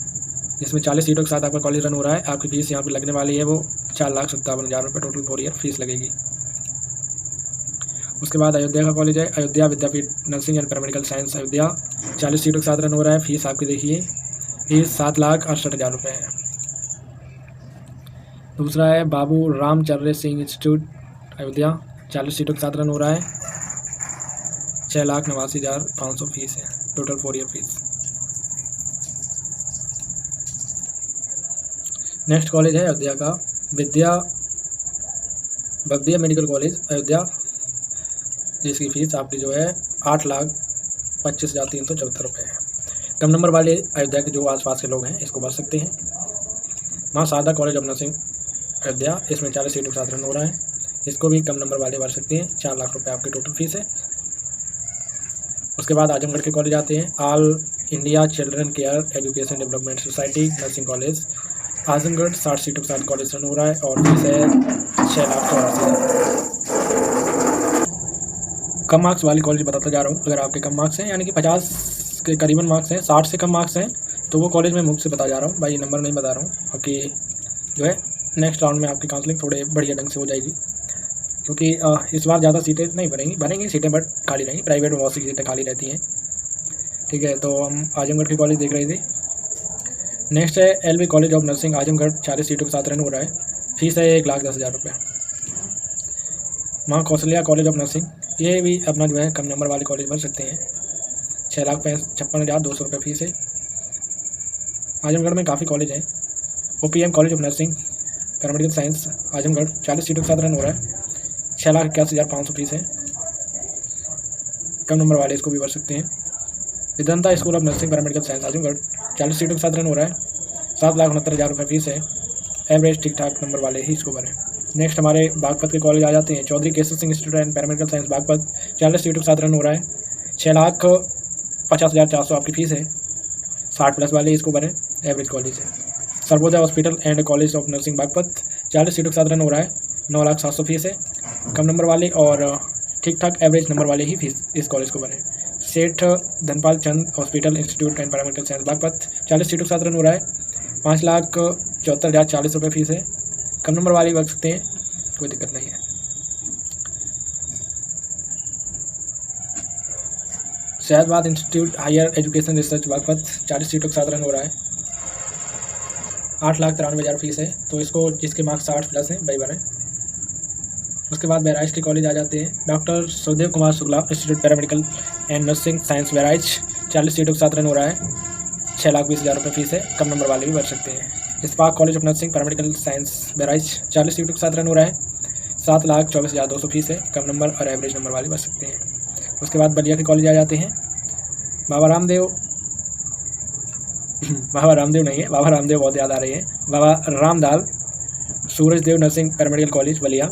जिसमें 40 सीटों के साथ आपका कॉलेज रन हो रहा है। आपकी फ़ीस यहाँ पर लगने वाली है वो 4,57,000 रुपये टोटल 4 ईयर फीस लगेगी। उसके बाद अयोध्या का कॉलेज है Ayodhya Vidyapeeth nursing and paramedical science Ayodhya, 40 सीटों के साथ रन हो रहा है। फीस आपकी देखिए फीस 7,68,000 रुपये है। दूसरा है बाबू रामचंद्र सिंह इंस्टीट्यूट अयोध्या, 40 सीटों के साथ रन हो रहा है। 6,89,500 फीस है total 4 year fees. Next college है अयोध्या का भव्या मेडिकल कॉलेज अयोध्या, जिसकी फ़ीस आपकी जो है 8,25,374 रुपये है। कम नंबर वाले अयोध्या के जो आसपास के लोग हैं इसको भर सकते हैं। Maa Sharda college of nursing Ayodhya, इसमें 40 सीटों के साथ रन हो रहा है। इसको भी कम नंबर वाले भर सकते हैं। 4 लाख रुपये आपकी टोटल फीस है। उसके बाद आजमगढ़ के कॉलेज आते हैं। All India children care education development society nursing college Azamgarh, 60 सीटों के साथ कॉलेज रन हो रहा है और फीस है 6,84,000। कम मार्क्स वाली कॉलेज बताता जा रहा हूँ। अगर आपके कम मार्क्स हैं यानी कि 50 के करीबन मार्क्स हैं, 60 से कम मार्क्स हैं, तो वो कॉलेज मैं मुफ्त से बता जा रहा हूँ भाई, नंबर नहीं बता रहा हूँ। बाकी जो है नेक्स्ट राउंड में आपकी काउंसलिंग थोड़े बढ़िया ढंग से हो जाएगी, क्योंकि इस बार ज़्यादा सीटें नहीं बनेंगी सीटें, बट खाली रहेंगी। प्राइवेट में बहुत सी सीटें खाली रहती हैं। ठीक है, तो हम आजमगढ़ के कॉलेज देख रहे थे। नेक्स्ट है LV college of nursing Azamgarh, 40 सीटों के साथ रन हो रहा है। फीस है 1,10,000 रुपये। माँ कौशल्या कॉलेज ऑफ नर्सिंग, ये भी अपना जो है कम नंबर वाले कॉलेज भर सकते हैं। 6,56,200 रुपये फीस है। आजमगढ़ में काफ़ी कॉलेज हैं। OPM college of nursing paramedical science Azamgarh, 40 सीटों के साथ रन हो रहा है। 6,81,500 फीस है। कम नंबर वाले इसको भी भर सकते हैं। Vedanta school of nursing paramedical science Azamgarh, 40 सीटों के साथ रन हो रहा है। 7,69,000 रुपये फीस है। एवरेज ठीक ठाक नंबर वाले ही इसको भरें। नेक्स्ट हमारे बागपत के कॉलेज आ जाते हैं। Chaudhary Kesar Singh institute and paramedical science Baghpat, 40 सीटों के साथ रन हो रहा है। 6,50,400 आपकी फ़ीस है। 60+ वाले इसको भरें, एवरेज कॉलेज है। Sarvodaya hospital and college of nursing Baghpat, 40 सीटों के साथ रन हो रहा है। 9,07,000 फीस है। कम नंबर वाले और ठीक ठाक एवरेज नंबर वाले ही फीस इस कॉलेज को भरें। Seth Dhanpal Chand hospital institute and paramedical science Baghpat, 40 सीटों के साथ रन हो रहा है। 5,74,040 रुपये फीस है। कम नंबर वाले भर सकते हैं, कोई दिक्कत नहीं है। Shahbad institute higher education research Baghpat, 40 सीटों के साथ रन हो रहा है। 8,93,000 फीस है। तो इसको जिसके मार्क्स 60+ हैं वही भरें। उसके बाद बहराइच के कॉलेज आ जाते हैं। Doctor Sukhdev Kumar Shukla institute paramedical and nursing science Bahraich, 40 सीटों के साथ रन हो रहा है। 6,20,000 रुपये फीस है। कम नंबर वाले भी भर सकते हैं। इस्पाक college of nursing paramedical science Bahraich, 40 सीटों के साथ रन हो रहा है। 7,24,200 फीस है। कम नंबर और एवरेज नंबर वाले भर सकते हैं। उसके बाद बलिया के कॉलेज आ जाते हैं। बाबा रामदेव नहीं है, बाबा रामदेव बहुत याद आ रही है। Baba Ramdal Surajdev nursing paramedical college Ballia,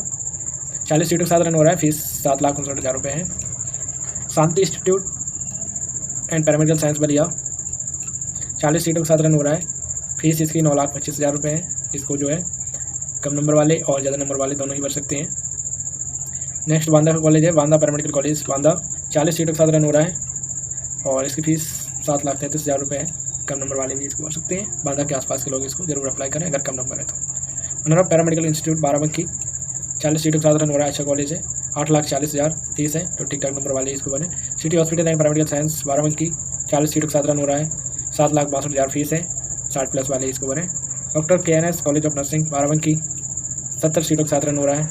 40 सीटों के साथ रन हो रहा है। फीस 7,59,000 रुपये है। Shanti institute and paramedical science Ballia, 40 सीटों के साथ रन हो रहा है। फीस इसकी 9,25,000 रुपये है। इसको जो है कम नंबर वाले और ज़्यादा नंबर वाले दोनों ही भर सकते हैं। नेक्स्ट बांदा का कॉलेज है, बांदा पैरामेडिकल कॉलेज बांदा, 40 सीटों के साथ रन हो रहा है और इसकी फ़ीस 7,33,000 रुपये है। कम नंबर वाले भी इसको भर सकते हैं। बांदा के आसपास के लोग इसको जरूर अप्लाई करें अगर कम नंबर है तो। अनूरा पैरामेडिकल इंस्टीट्यूट बाराबंकी, 40 सीटों के साथ रन हो रहा है। अच्छा कॉलेज है। 8,40,000 फीस है। तो ठीक ठाक नंबर वाले इसको बने। City hospital and paramedical science Barabanki, 40 सीटों के साथ रन हो रहा है। 7,62,000 फीस है। 60+ वाले इसको बने। Doctor KNS college of nursing Barabanki, 70 सीटों के साथ रन हो रहा है।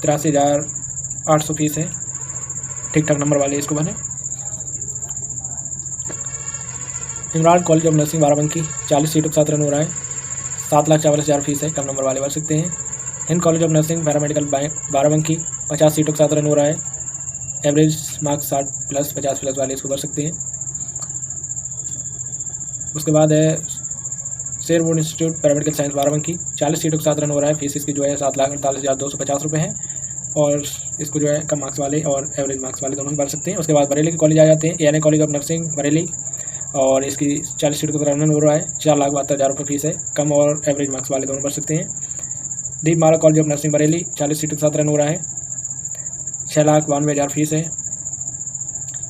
83,800 फीस है। ठीक ठाक नंबर वाले इसको भरें। Imran college of nursing Barabanki 40 सीटों के साथ रन हो रहा है, 7,40,000 फीस है, कम नंबर वाले भर सकते हैं। Hind college of nursing paramedical Barabanki 50 सीटों के साथ रन हो रहा है, एवरेज मार्क्स 60+, 50+ वाले इसको भर सकते हैं। उसके बाद है Sherwood institute paramedical science Barabanki 40 सीटों के साथ रन हो रहा है, फीस इसकी जो है 7,48,250 है, और इसको जो है कम मार्क्स वाले और एवरेज मार्क्स वाले दोनों ही भर सकते हैं। उसके बाद बरेली के कॉलेज आ जाते हैं, ANA college of nursing Bareilly, और इसकी 40 सीटों का रन हो रहा है, 4,72,000 फीस है, कम और एवरेज मार्क्स वाले दोनों भर सकते हैं। दीपमाला कॉलेज ऑफ नर्सिंग बरेली 40 सीटों के साथ रन हो रहा है, 6,92,000 फीस है।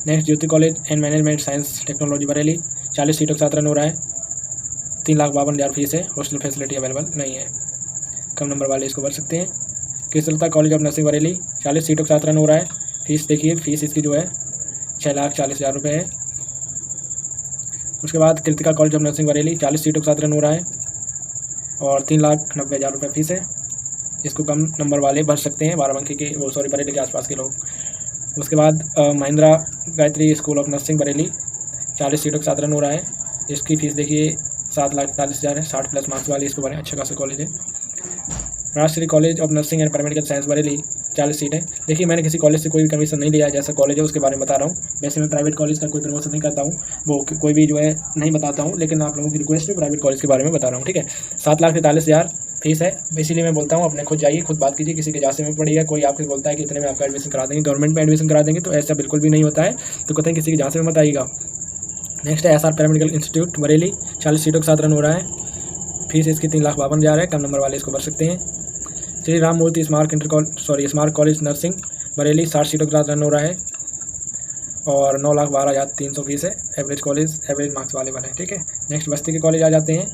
Next Jyoti college and management science technology Bareilly 40 सीटों के साथ रन हो रहा है, 3,52,000 फीस है, हॉस्टल फैसिलिटी अवेलेबल नहीं है, कम नंबर वाले इसको भर सकते हैं। कृष्णलता कॉलेज ऑफ नर्सिंग बरेली 40 सीटों के साथ रन हो रहा है, फीस देखिए, फीस इसकी जो है 6,40,000 है। उसके बाद Kritika college of nursing Bareilly 40 सीटों के साथ रन हो रहा है और 3,90,000 फीस है, इसको कम नंबर वाले भर सकते हैं, बाराबंकी के बरेली के आसपास के लोग। उसके बाद Mahindra Gayatri school of nursing Bareilly 40 सीटों के साथ रन हो रहा है, इसकी फ़ीस देखिए 7,41,000 है, 60+ मार्क्स वाली इसको भरें, अच्छा खासा कॉलेज है। Rajshree college of nursing and paramedical science Bareilly 40 seat है। देखिए मैंने किसी कॉलेज से कोई भी कमीशन नहीं लिया है, जैसा कॉलेज है उसके बारे में बता रहा हूँ। वैसे मैं प्राइवेट कॉलेज का कोई प्रमोशन नहीं करता हूँ, वो कोई भी जो है नहीं बताता हूँ, लेकिन आप लोगों की रिक्वेस्ट है प्राइवेट कॉलेज के बारे में बता रहा हूँ, ठीक है। 7,43,000 फीस है, इसीलिए मैं बोलता हूँ अपने खुद जाइए, खुद बात कीजिए, किसी के जासे में पड़िएगा, कोई आपको बोलता है कि इतने में आपका एडमिशन करा देंगे, गवर्नमेंट में एडमिशन करा देंगे, तो ऐसा बिल्कुल भी नहीं होता है, तो कहते हैं किसी के जासे में मत आइएगा। नेक्स्ट है SR पैरामेडिकल इंस्टीट्यूट बरेली 40 सीटों के साथ रन हो रहा है, फीस इसकी 3,52,000 है, कम नंबर वाले इसको भर सकते हैं। श्री राम मूर्ति स्मार्ट कॉलेज नर्सिंग बरेली 60 सीटों के साथ रन हो रहा है और 9,12,300 फीस है, एवरेज मार्क्स वाले बने, ठीक है। नेक्स्ट बस्ती के कॉलेज आ जाते हैं,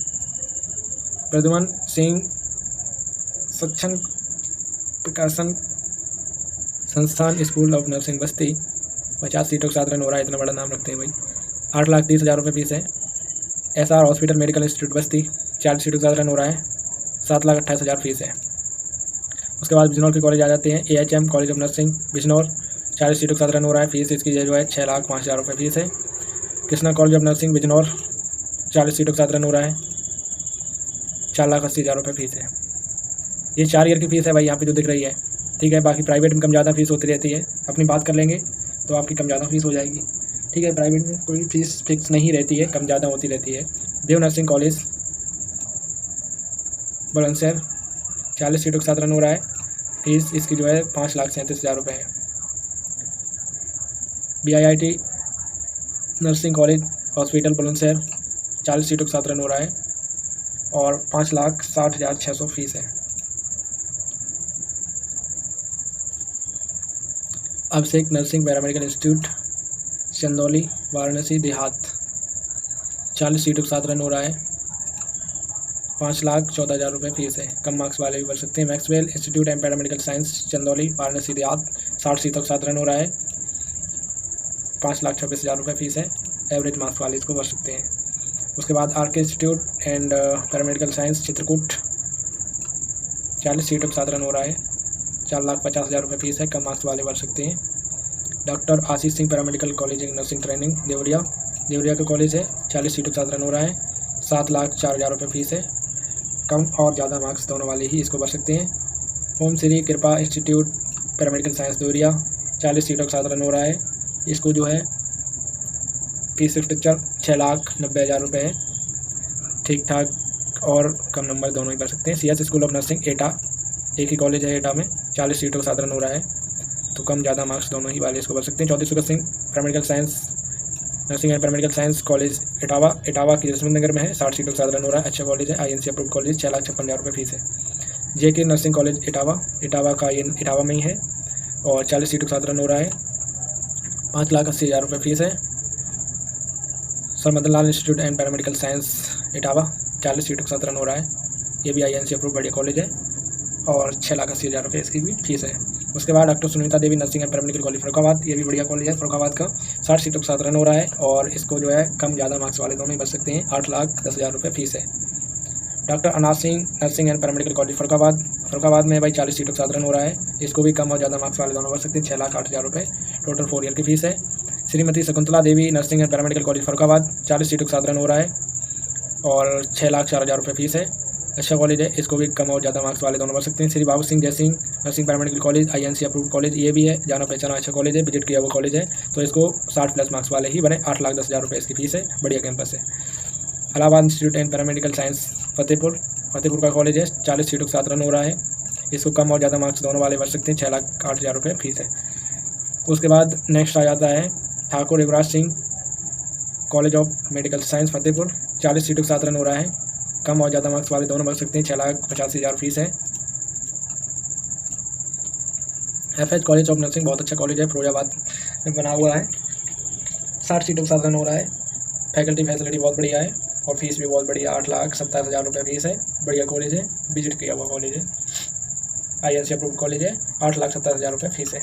प्रद्युमन सिंह सक्षम प्रकाशन संस्थान स्कूल ऑफ नर्सिंग बस्ती 50 सीटों के साथ रन हो रहा है, इतना बड़ा नाम रखते हैं भाई, 8,30,000 फीस है। SR हॉस्पिटल मेडिकल इंस्टीट्यूट बस्ती 40 सीटों के साथ रन हो रहा है, 7,28,000 फीस है। उसके बाद बिजनौर के कॉलेज आ जाते हैं, AHM college of nursing Bijnor 40 सीटों के साथ रन हो रहा है, फीस इसकी जो है 6,05,000 फीस है। Krishna college of nursing Bijnor 40 सीटों के साथ रन हो रहा है, 4,80,000 फीस है। ये 4 ईयर की फ़ीस है भाई यहाँ पे जो दिख रही है, ठीक है। बाकी प्राइवेट में कम ज़्यादा फीस होती रहती है, अपनी बात कर लेंगे तो आपकी कम ज़्यादा फीस हो जाएगी, ठीक है। प्राइवेट में कोई फीस फिक्स नहीं रहती है, कम ज़्यादा होती रहती है। देव नर्सिंग कॉलेज बुलंदशहर 40 सीटों के साथ रन हो रहा है, फीस इसकी जो है 5,37,000 है। BIIT nursing college hospital Bulandshahr 40 सीटों के साथ रन हो रहा है और 5,60,600 फीस है। Abhishek nursing paramedical institute Chandauli Varanasi देहात 40 सीटों के साथ रन हो रहा है, 5,14,000 फीस है, कम मार्क्स वाले भी भर सकते हैं। Maxwell institute and paramedical science Chandauli Varanasi देहात 60 सीटों के साथ रन हो रहा है, 5,26,000 फीस है, एवरेज मार्क्स वाले इसको भर सकते हैं। उसके बाद RK institute and paramedical science Chitrakoot 40 सीटों के साथ रन हो रहा है, 4,50,000 फीस है, कम मार्क्स वाले भर सकते हैं। Doctor Ashish Singh paramedical college nursing training Deoria का कॉलेज है, 40 सीटों के साथ रन हो रहा है, 7,04,000 फीस है, कम और ज़्यादा मार्क्स दोनों वाले ही इसको भर सकते हैं। ओम श्री कृपा इंस्टीट्यूट पैरामेडिकल साइंस देवरिया 40 सीटों के साथ रन हो रहा है, इसको जो है फीस स्ट्रक्चर 6,90,000 है, ठीक ठाक और कम नंबर दोनों ही भर सकते हैं। CS स्कूल ऑफ नर्सिंग एटा एक ही कॉलेज है, एटा में 40 सीटों के साथ रन हो रहा है, तो कम ज़्यादा मार्क्स दोनों ही वाले इसको भर सकते हैं। चौधरी सुखद Singh paramedical science nursing and paramedical science college Etawah की जसवंत नगर में है, 60 सीटों के साथ रन हो रहा है, अच्छा कॉलेज है, INC अप्रूव्ड कॉलेज, 6,56,000 फीस है। JK नर्सिंग कॉलेज इटावा का ये इटावा में ही है और 40 सीटों के साथ रन हो रहा है, 5,80,000 फीस है। Sir Madan Lal institute and paramedical science Etawah 40 सीटों के साथ रन हो रहा है, ये भी INC अप्रूव्ड बढ़िया कॉलेज है और 6,80,000 इसकी भी फीस है। उसके बाद doctor Sunita Devi nursing and paramedical college Farrukhabad, ये भी बढ़िया कॉलेज है, फरुखाबाद का 60 सीटों के साथ रन हो रहा है और इसको जो है कम ज़्यादा मार्क्स वाले दोनों ही भर सकते हैं, 8,10,000 फीस है। डॉक्टर अनाज Singh nursing and paramedical college Farrukhabad में भाई 40 सीटों का साधारण हो रहा है। इसको भी कम और ज़्यादा मार्क्स वाले दोनों भर सकते हैं। 6,08,000 रुपये टोटल 4 ईयर की फीस है। Shrimati Shakuntala Devi nursing and paramedical college Farrukhabad 40 सीटों का साधारण हो रहा है और 6,04,000 रुपये फीस है। अच्छा कॉलेज है, इसको भी कम और ज़्यादा मार्क्स वाले दोनों भर सकते हैं। Shri Babu Singh Jaisingh nursing paramedical college INC approved college ये भी है, जाना पहचाना अच्छा कॉलेज है, विजिट किया हुआ कॉलेज है, तो इसको 60+ मार्क्स वाले ही बने। 8,10,000 रुपये इसकी फीस है, बढ़िया कैंपस है। Allahabad institute and paramedical science Fatehpur का कॉलेज है, 40 सीटों का साधारण हो रहा है। इसको कम और ज़्यादा मार्क्स दोनों वाले भर सकते हैं। 6,08,000 रुपये फीस है। उसके बाद नेक्स्ट आ जाता है Thakur Yuvraj Singh college of medical science Fatehpur, 40 सीटों का साधारण हो रहा है। कम और ज़्यादा मार्क्स वाले दोनों भर सकते हैं। 6,85,000 फीस है। FH कॉलेज ऑफ नर्सिंग बहुत अच्छा कॉलेज है, फिरोजाबाद में बना हुआ है। 60 सीटों का साधारण हो रहा है। फैसिलिटी बहुत बढ़िया है और फीस भी बहुत बढ़िया, 8,27,000 रुपये फीस है। बढ़िया कॉलेज है, विजिट किया हुआ कॉलेज है, INC अप्रूव्ड कॉलेज है। 8,27,000 रुपये फीस है।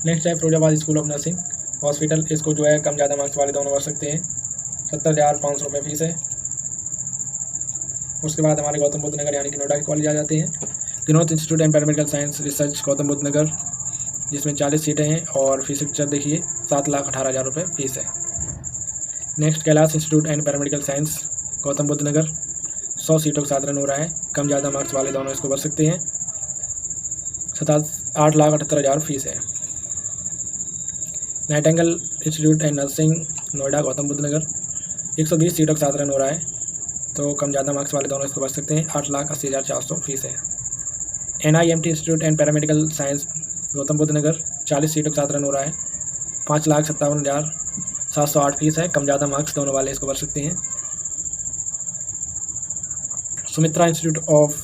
नेक्स्ट है Firozabad school of nursing hospital, इसको जो है कम ज़्यादा मार्क्स वाले दोनों भर सकते हैं। 70,500 रुपये फीस है। उसके बाद हमारे गौतम बुद्ध नगर यानी कि नोएडा के कॉलेज आ जाते हैं। Vinod institute and paramedical science research Gautam Buddh Nagar, जिसमें 40 सीटें हैं और फीस स्ट्रक्चर देखिए 7,18,000 रुपये फीस है। Next Kailash institute and paramedical science Gautam Buddh Nagar, 100 सीटों का साधारण हो रहा है। कम ज़्यादा मार्क्स वाले दोनों इसको भर सकते हैं। 8,78,000 फीस है। Nightingale institute and nursing Noida Gautam Buddh Nagar, 120 सीटों का साधारण हो रहा है, तो कम ज़्यादा मार्क्स वाले दोनों इसको भर सकते हैं। 8,80,400 फीस है। NIMT institute and paramedical science Gautam Buddh Nagar, 40 सीटों का साधारण हो रहा है। 5,57,708 फीस है। कम ज़्यादा मार्क्स दोनों वाले इसको भर सकते हैं। Sumitra institute of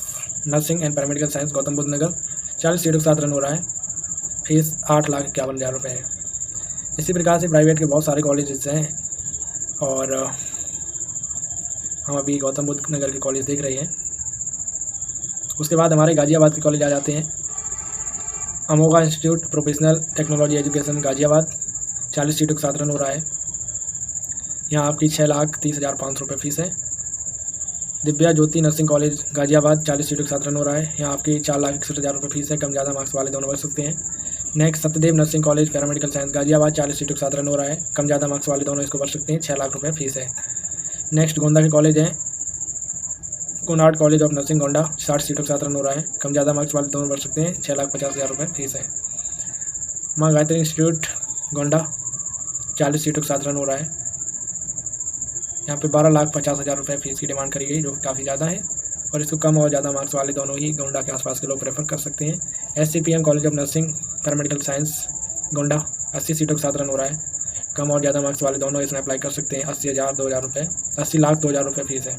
nursing and paramedical science Gautam Buddh Nagar, 40 सीटों का साधारण हो रहा है। फीस 8,51,000 रुपये है। इसी प्रकार से प्राइवेट के बहुत सारे कॉलेजेस हैं और हम अभी गौतम बुद्ध नगर के कॉलेज देख रहे हैं। उसके बाद हमारे गाज़ियाबाद के कॉलेज आ जाते हैं। Amogha institute professional technology education Ghaziabad, 40 सीटों का साधारण हो रहा है। यहाँ आपकी 6,30,500 रुपये फीस है। दिव्या ज्योति नर्सिंग कॉलेज गाज़ियाबाद, 40 सीटों का साधारण हो रहा है। यहाँ आपकी 4,61,000 रुपये फीस है। कम ज़्यादा मार्क्स वाले दोनों भर सकते हैं। Next Satyadev nursing college paramedical science Ghaziabad, 40 सीटों का साधारण हो रहा है। कम ज़्यादा मार्क्स वाले दोनों इसको भर सकते हैं। 6 लाख रुपये फीस है। नेक्स्ट गोंदा के कॉलेज हैं। Konrad college of nursing Gonda, 60 सीटों का साधारण हो रहा है। कम ज़्यादा मार्क्स वाले दोनों भर सकते हैं। 6,50,000 रुपये फीस है। माँ गायत्री इंस्टीट्यूट गोंडा, 40 सीटों का साधारण हो रहा है। यहाँ पे 12,50,000 रुपये फीस की डिमांड करी गई, जो काफ़ी ज़्यादा है और इसको कम और ज़्यादा मार्क्स वाले दोनों ही गोंडा के आसपास के लोग प्रेफर कर सकते हैं। SCPM college of nursing paramedical science Gonda, 80 सीटों का साधारण हो रहा है। कम और ज़्यादा मार्क्स वाले दोनों इसमें अप्लाई कर सकते हैं। 80,000 2,000 रुपये, 80,02,000 रुपये फीस है।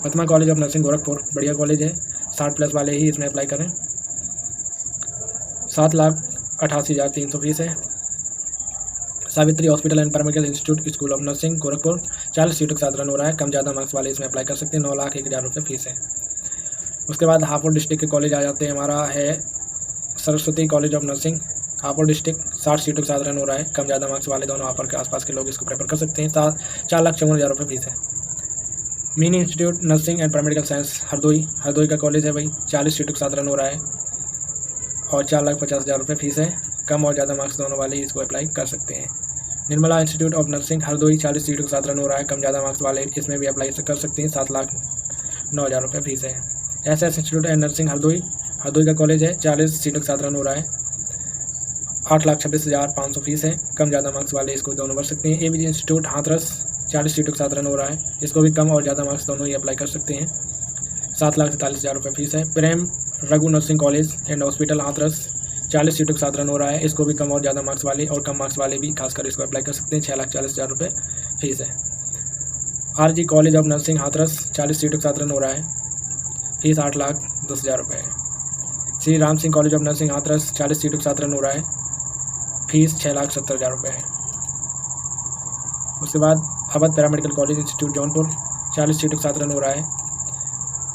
Fathima college of nursing Gorakhpur, बढ़िया कॉलेज है, 60+ वाले ही इसमें अप्लाई करें। 7,88,300 फीस है। Savitri hospital and paramedical institute school of nursing Gorakhpur, 40 सीटों का साधारण हो रहा है। कम ज़्यादा मार्क्स वाले इसमें अप्लाई कर सकते हैं। 9,01,000 रुपये फीस है। उसके बाद हापुड़ डिस्ट्रिक्ट के कॉलेज आ जाते हैं। हमारा है Saraswati college of nursing Hapur district, 60 सीटों का साधारण हो रहा है। कम ज़्यादा मार्क्स वाले दोनों हापुड़ के आसपास के लोग इसको प्रेफर कर सकते हैं। 4,54,000 रुपये फीस है। Mini institute nursing and paramedical science Hardoi का कॉलेज है भाई, 40 सीटों का साधारण हो रहा है और 4,50,000 रुपये फीस है। कम और ज़्यादा मार्क्स दोनों वाले इसको अप्लाई कर सकते हैं। Nirmala institute of nursing Hardoi, 40 सीटों का साधारण हो रहा है। कम ज़्यादा मार्क्स वाले इसमें भी अप्लाई कर सकते हैं। 7,09,000 रुपये फीस है। SS institute and nursing Hardoi का कॉलेज है, 40 सीटों का साधारण हो रहा है। 8,26,500 फीस है। कम ज़्यादा मार्क्स वाले इसको दोनों भर सकते हैं। ABG इंस्टीट्यूट हाथरस, 40 सीटों का साधारण हो रहा है। इसको भी कम और ज़्यादा मार्क्स दोनों ही अप्लाई कर सकते हैं। 7,43,000 रुपये फीस है। Prem Raghu nursing college and hospital Hathras, 40 सीटों का साधारण हो रहा है। इसको भी कम और ज़्यादा मार्क्स वाले और कम मार्क्स वाले भी खासकर इसको अप्लाई कर सकते हैं। 6,40,000 रुपये फीस है। RG college of nursing Hathras, 40 सीटों का साधारण हो रहा है। फीस 8,10,000 रुपये है। Shri Ram Singh college of nursing Hathras, 40 सीटों का साधारण हो रहा है। फीस 6,70,000 रुपये है। उसके बाद Awadh paramedical college institute Jaunpur, 40 सीटों का साधारण हो रहा है।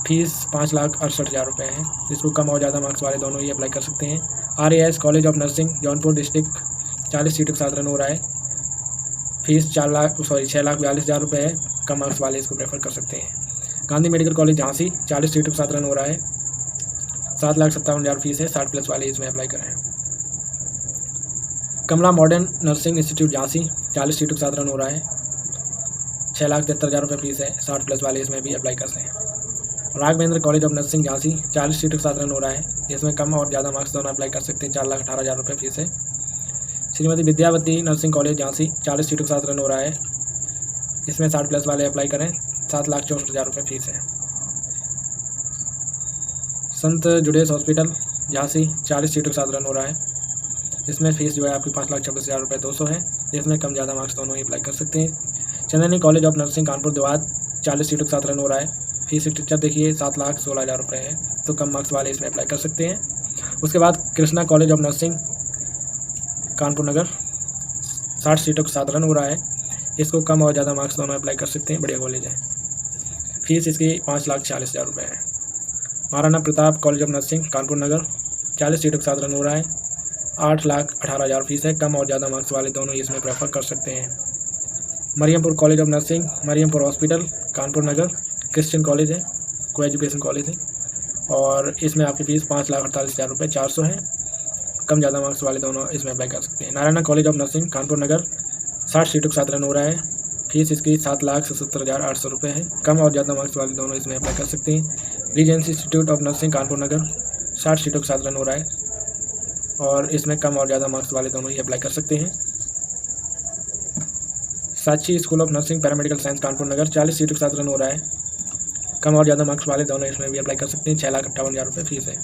फीस 5,68,000 रुपये है। इसको कम और ज़्यादा मार्क्स वाले दोनों ही अप्लाई कर सकते हैं। RAS college of nursing Jaunpur district, 40 सीटों का साधारण हो रहा है। फीस 6,42,000 रुपये है। कम मार्क्स वाले इसको प्रेफर कर सकते हैं। गांधी मेडिकल कॉलेज झांसी 40 सीटों के साथ रन हो रहा है, 7,57,000 फीस है, 60+ वाले इसमें अप्लाई करें। कमला मॉडर्न नर्सिंग इंस्टीट्यूट झांसी 40 सीटों के साथ रन हो रहा है, 6,73,000 रुपये फीस है, 60+ वाले इसमें भी अप्लाई कर सकते हैं। Raghavendra college of nursing Jhansi 40 सीटों के साथ रन हो रहा है, इसमें कम और ज़्यादा मार्क्स दोनों अप्लाई कर सकते हैं, 4,18,000 रुपये फीस है। श्रीमती विद्यावती नर्सिंग कॉलेज झांसी 40 सीटों के साथ रन हो रहा है, इसमें 60+ वाले अप्लाई करें, 7,64,000 रुपये फीस है। संत जुडेस हॉस्पिटल झांसी 40 सीटों के साथ रन हो रहा है, इसमें फ़ीस जो है आपकी 5,26,000 रुपये 200 है, इसमें कम ज़्यादा मार्क्स दोनों ही अप्लाई कर सकते हैं। चंदनी कॉलेज ऑफ नर्सिंग कानपुर देवात 40 सीटों के साथ रन हो रहा है, फीस स्ट्रक्चर देखिए 7,16,000 रुपये है, तो कम मार्क्स वाले इसमें अप्लाई कर सकते हैं। उसके बाद Krishna college of nursing Kanpur Nagar 60 सीटों के साथ रन हो रहा है, इसको कम और ज़्यादा मार्क्स दोनों अप्लाई कर सकते हैं, बढ़िया कॉलेज है, फीस इसकी 5,40,000 रुपये है। Maharana Pratap college of nursing Kanpur Nagar 40 सीटों के साथ रन हो रहा है, 8,18,000 फीस है, कम और ज़्यादा मार्क्स वाले दोनों ही इसमें प्रेफर कर सकते हैं। Mariampur college of nursing Mariampur hospital Kanpur Nagar Christian college है, को एजुकेशन कॉलेज है, और इसमें आपकी फ़ीस 5,48,000 रुपये 400 है, कम ज़्यादा मार्क्स वाले दोनों इसमें अप्लाई कर सकते हैं। Narayana college of nursing Kanpur Nagar 60 सीटों के साथ रन हो रहा है, फीस इसकी 7,77,800 रुपये है, कम और ज़्यादा मार्क्स वाले दोनों इसमें अप्लाई कर सकते हैं। Regency institute of nursing Kanpur Nagar 60 सीटों के साथ रन हो रहा है, और इसमें कम और ज़्यादा मार्क्स वाले दोनों ही अप्लाई कर सकते हैं। Sakshi school of nursing paramedical science Kanpur Nagar 40 सीटों के साथ रन हो रहा है, कम और ज़्यादा मार्क्स वाले दोनों इसमें भी अप्लाई कर सकते हैं, 6,58,000 रुपये फीस है।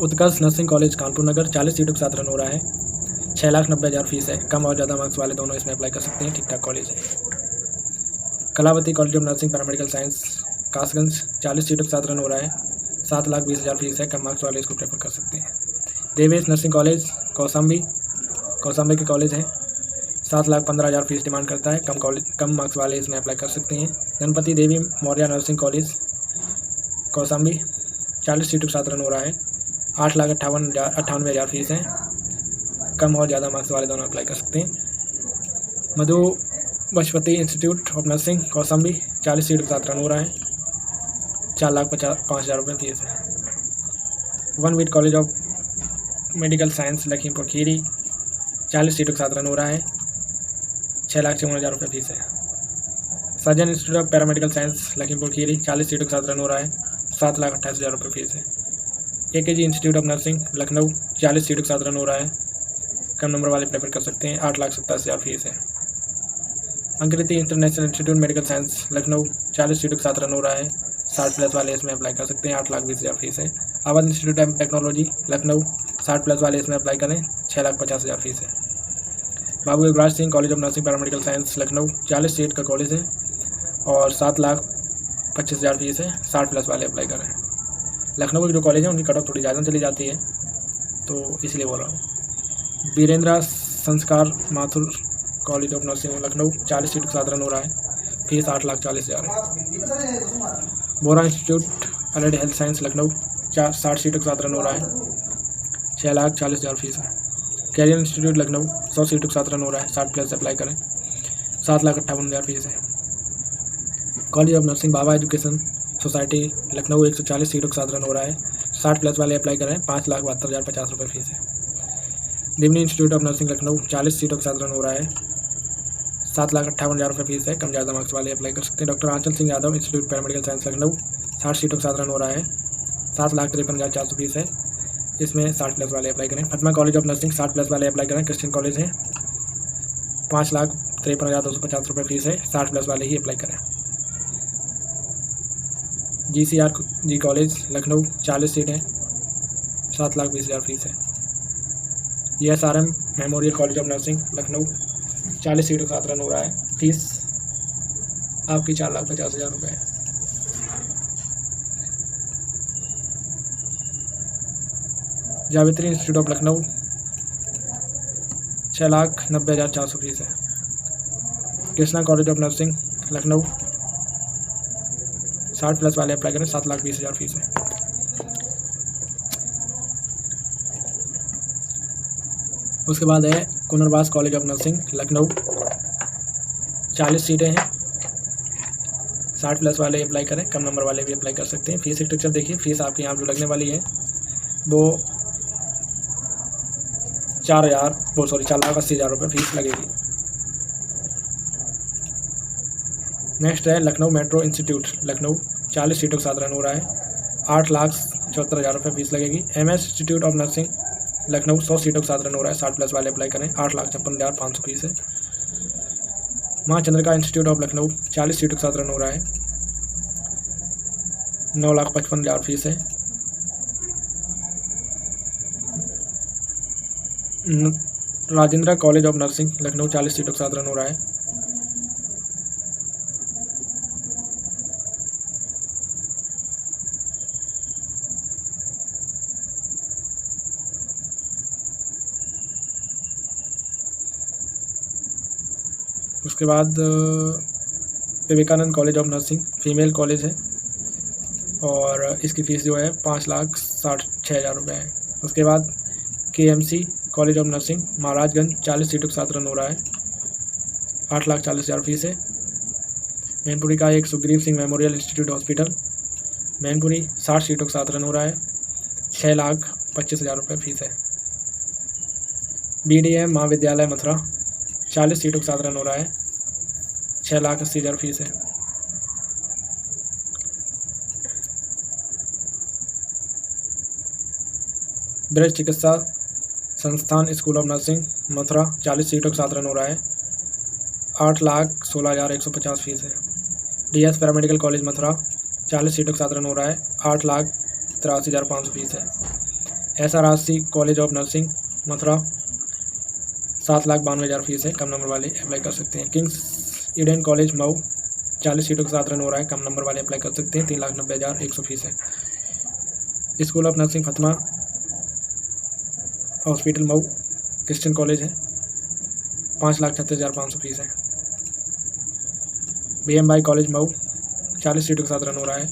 उत्कर्ष नर्सिंग कॉलेज कानपुर नगर 40 सीटों के साथ रन हो रहा है, 6,90,000 फीस है, कम और ज़्यादा मार्क्स वाले दोनों इसमें अप्लाई कर सकते हैं, ठीक ठाक कॉलेज है। Kalawati college of nursing paramedical science Kasganj 40 सीटों के साथ रन हो रहा है, 7,20,000 फीस है, कम मार्क्स वाले इसको प्रेफर कर सकते हैं। देवेश नर्सिंग कॉलेज कौसाम्बी के कॉलेज है, 7,15,000 फीस डिमांड करता है, कम मार्क्स वाले इसमें अप्लाई कर सकते हैं। गणपति देवी मौर्य नर्सिंग कॉलेज कौसाम्बी 40 सीटों के साथ रन हो रहा है, 8,98,000 फीस है, कम और ज़्यादा मार्क्स वाले दोनों अप्लाई कर सकते हैं। मधु बशपति इंस्टीट्यूट ऑफ नर्सिंग कौसाम्बी 40 सीटों के साथ रन हो रहा है, 4,05,000 रुपये फीस है। One wheat college of medical science Lakhimpur Kheri 40 सीटों के साथ रन हो रहा है, 6,54,000 रुपये फीस है। Surgeon institute of paramedical science Lakhimpur Kheri 40 सीटों के साथ रन हो रहा है, 7,28,000 रुपये फीस है। AKG institute of nursing Lucknow 40 सीटों के साथ रन हो रहा है, कम नंबर वाले प्रेफर कर सकते हैं, 8,87,000 फीस है। Ankriti international institute medical science Lucknow 40 सीटों के साथ रन हो रहा है, 60+ वाले इसमें अप्लाई कर सकते हैं, 8,20,000 फीस है। आवाज इंस्टीट्यूट ऑफ टेक्नोलॉजी लखनऊ 60+ वाले इसमें अप्लाई करें, 6,50,000 फीस है। Babu Yuvraj Singh college of nursing paramedical science Lucknow 40 seat का कॉलेज है, और 7,25,000 फीस है, 60+ वाले अप्लाई करें। लखनऊ के जो कॉलेज है उनकी कट ऑफ थोड़ी ज़्यादा चली जाती है, तो इसलिए बोल रहा हूँ। Virendra Sanskar Mathur college of nursing Lucknow 40 seat के साथ रन हो रहा है, फीस 8,40,000 है। Bora institute allied health science Lucknow 60 सीटों के साथ रन हो रहा है, 6,40,000 फीस है। कैरियर इंस्टीट्यूट लखनऊ 100 सीटों के साथ रन हो रहा है, 60+ अप्लाई करें, 7,58,000 फीस है। College of nursing Baba education society Lucknow 140 सीटों के साथ रन हो रहा है, 60+ वाले अप्लाई करें, 5,72,050 रुपये फीस है। Dimni institute of nursing Lucknow 40 सीटों के साथ रन हो रहा है, 7,58,000 रुपये फीस है, कम ज़्यादा मार्क्स वाले अप्लाई कर सकते हैं। Doctor Aanchal Singh Yadav institute paramedical science Lucknow 60 सीटों के साथ रन हो रहा है, 7,53,400 फीस है, इसमें 60+ वाले अप्लाई करें। फातिमा कॉलेज ऑफ नर्सिंग 60+ वाले अप्लाई करें, क्रिश्चियन कॉलेज है, 5,53,250 रुपये फीस है, 60+ वाले ही अप्लाई करें। GCR कॉलेज लखनऊ 40 सीट है, 7,20,000 फीस है। ESRM memorial college of nursing Lucknow 40 सीटों के साथ रन हो रहा है, फीस आपकी 4,50,000 रुपये है। जावित्री इंस्टीट्यूट ऑफ लखनऊ 6,90,400 फीस है। Krishna college of nursing Lucknow 60+ वाले अप्लाई करें, 7,20,000 फीस है। उसके बाद है कुनरबास कॉलेज ऑफ नर्सिंग लखनऊ 40 सीटें हैं, 60+ वाले अप्लाई करें, कम नंबर वाले भी अप्लाई कर सकते हैं। फीस स्ट्रक्चर देखिए, फीस आपकी यहाँ जो लगने वाली है वो 4,80,000 रुपये फीस लगेगी। नेक्स्ट है लखनऊ मेट्रो इंस्टीट्यूट, लखनऊ 40 सीटों के साथ रन हो रहा है, 8,74,000 रुपये फीस लगेगी। MS institute of nursing Lucknow 100 सीटों के साथ रन हो रहा है, 60+ वाले अप्लाई करें, 8,56,500 फीस है। माँ चंद्रिका इंस्टीट्यूट ऑफ लखनऊ 40 सीटों के साथ रन हो रहा है, 9,55,000 फीस है। Rajendra college of nursing Lucknow 40 सीटों के साथ रन हो रहा है, उसके बाद Vivekananda college of nursing female college है और इसकी फ़ीस जो है 5,66,000 रुपये है। उसके बाद KMC college of nursing Maharajganj 40 सीटों के साथ रन हो रहा है, 8,40,000 फीस है। मैनपुरी का एक Sukhdev Singh memorial institute hospital Mainpuri 60 सीटों के साथ रन हो रहा है, 6,25,000 रुपये फीस है। BDM महाविद्यालय मथुरा 40 सीटों के साथ रन हो रहा है, 6,80,000 फीस है। ब्रज चिकित्सा संस्थान स्कूल ऑफ नर्सिंग मथुरा 40 सीटों के साथ रन हो रहा है, 8,16,150 फीस है। DS पैरामेडिकल कॉलेज मथुरा 40 सीटों के साथ रन हो रहा है, 8,83,500 फीस है। SRRC college of nursing Mathura 7,92,000 fees है, कम नंबर वाले अप्लाई कर सकते हैं। किंग्स ईडन कॉलेज मऊ 40 सीटों के साथ रन हो रहा है, कम नंबर वाले अप्लाई कर सकते हैं, 3,90,100 फीस है। School of nursing Fatma hospital Mau Christian college है, 5,36,500 फीस है। BMY कॉलेज मऊ 40 सीटों के साथ रन हो रहा है,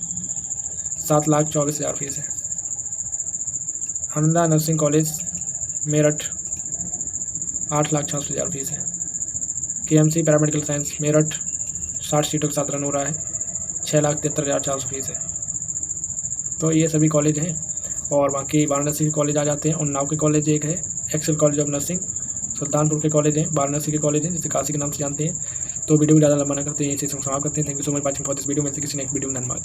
7,24,000 फीस है। Ananda nursing college Meerut 8,66,000 fees है। KMC पैरामेडिकल साइंस मेरठ 60 सीटों के साथ रन हो रहा है, 6,73,400 फीस है। तो ये सभी कॉलेज हैं और बाकी वाराणसी के कॉलेज आ जाते हैं। उन्नाव के कॉलेज एक है, Excel college of nursing, Sultanpur के कॉलेज हैं, वाराणसी के कॉलेज हैं जिसे काशी के नाम से जानते हैं। तो वीडियो को ज़्यादा लंबा ना करते हैं, इसे समाप्त करते हैं। Thank you so much watching for this video. में से किसी नेक्स्ट वीडियो में धन्यवाद।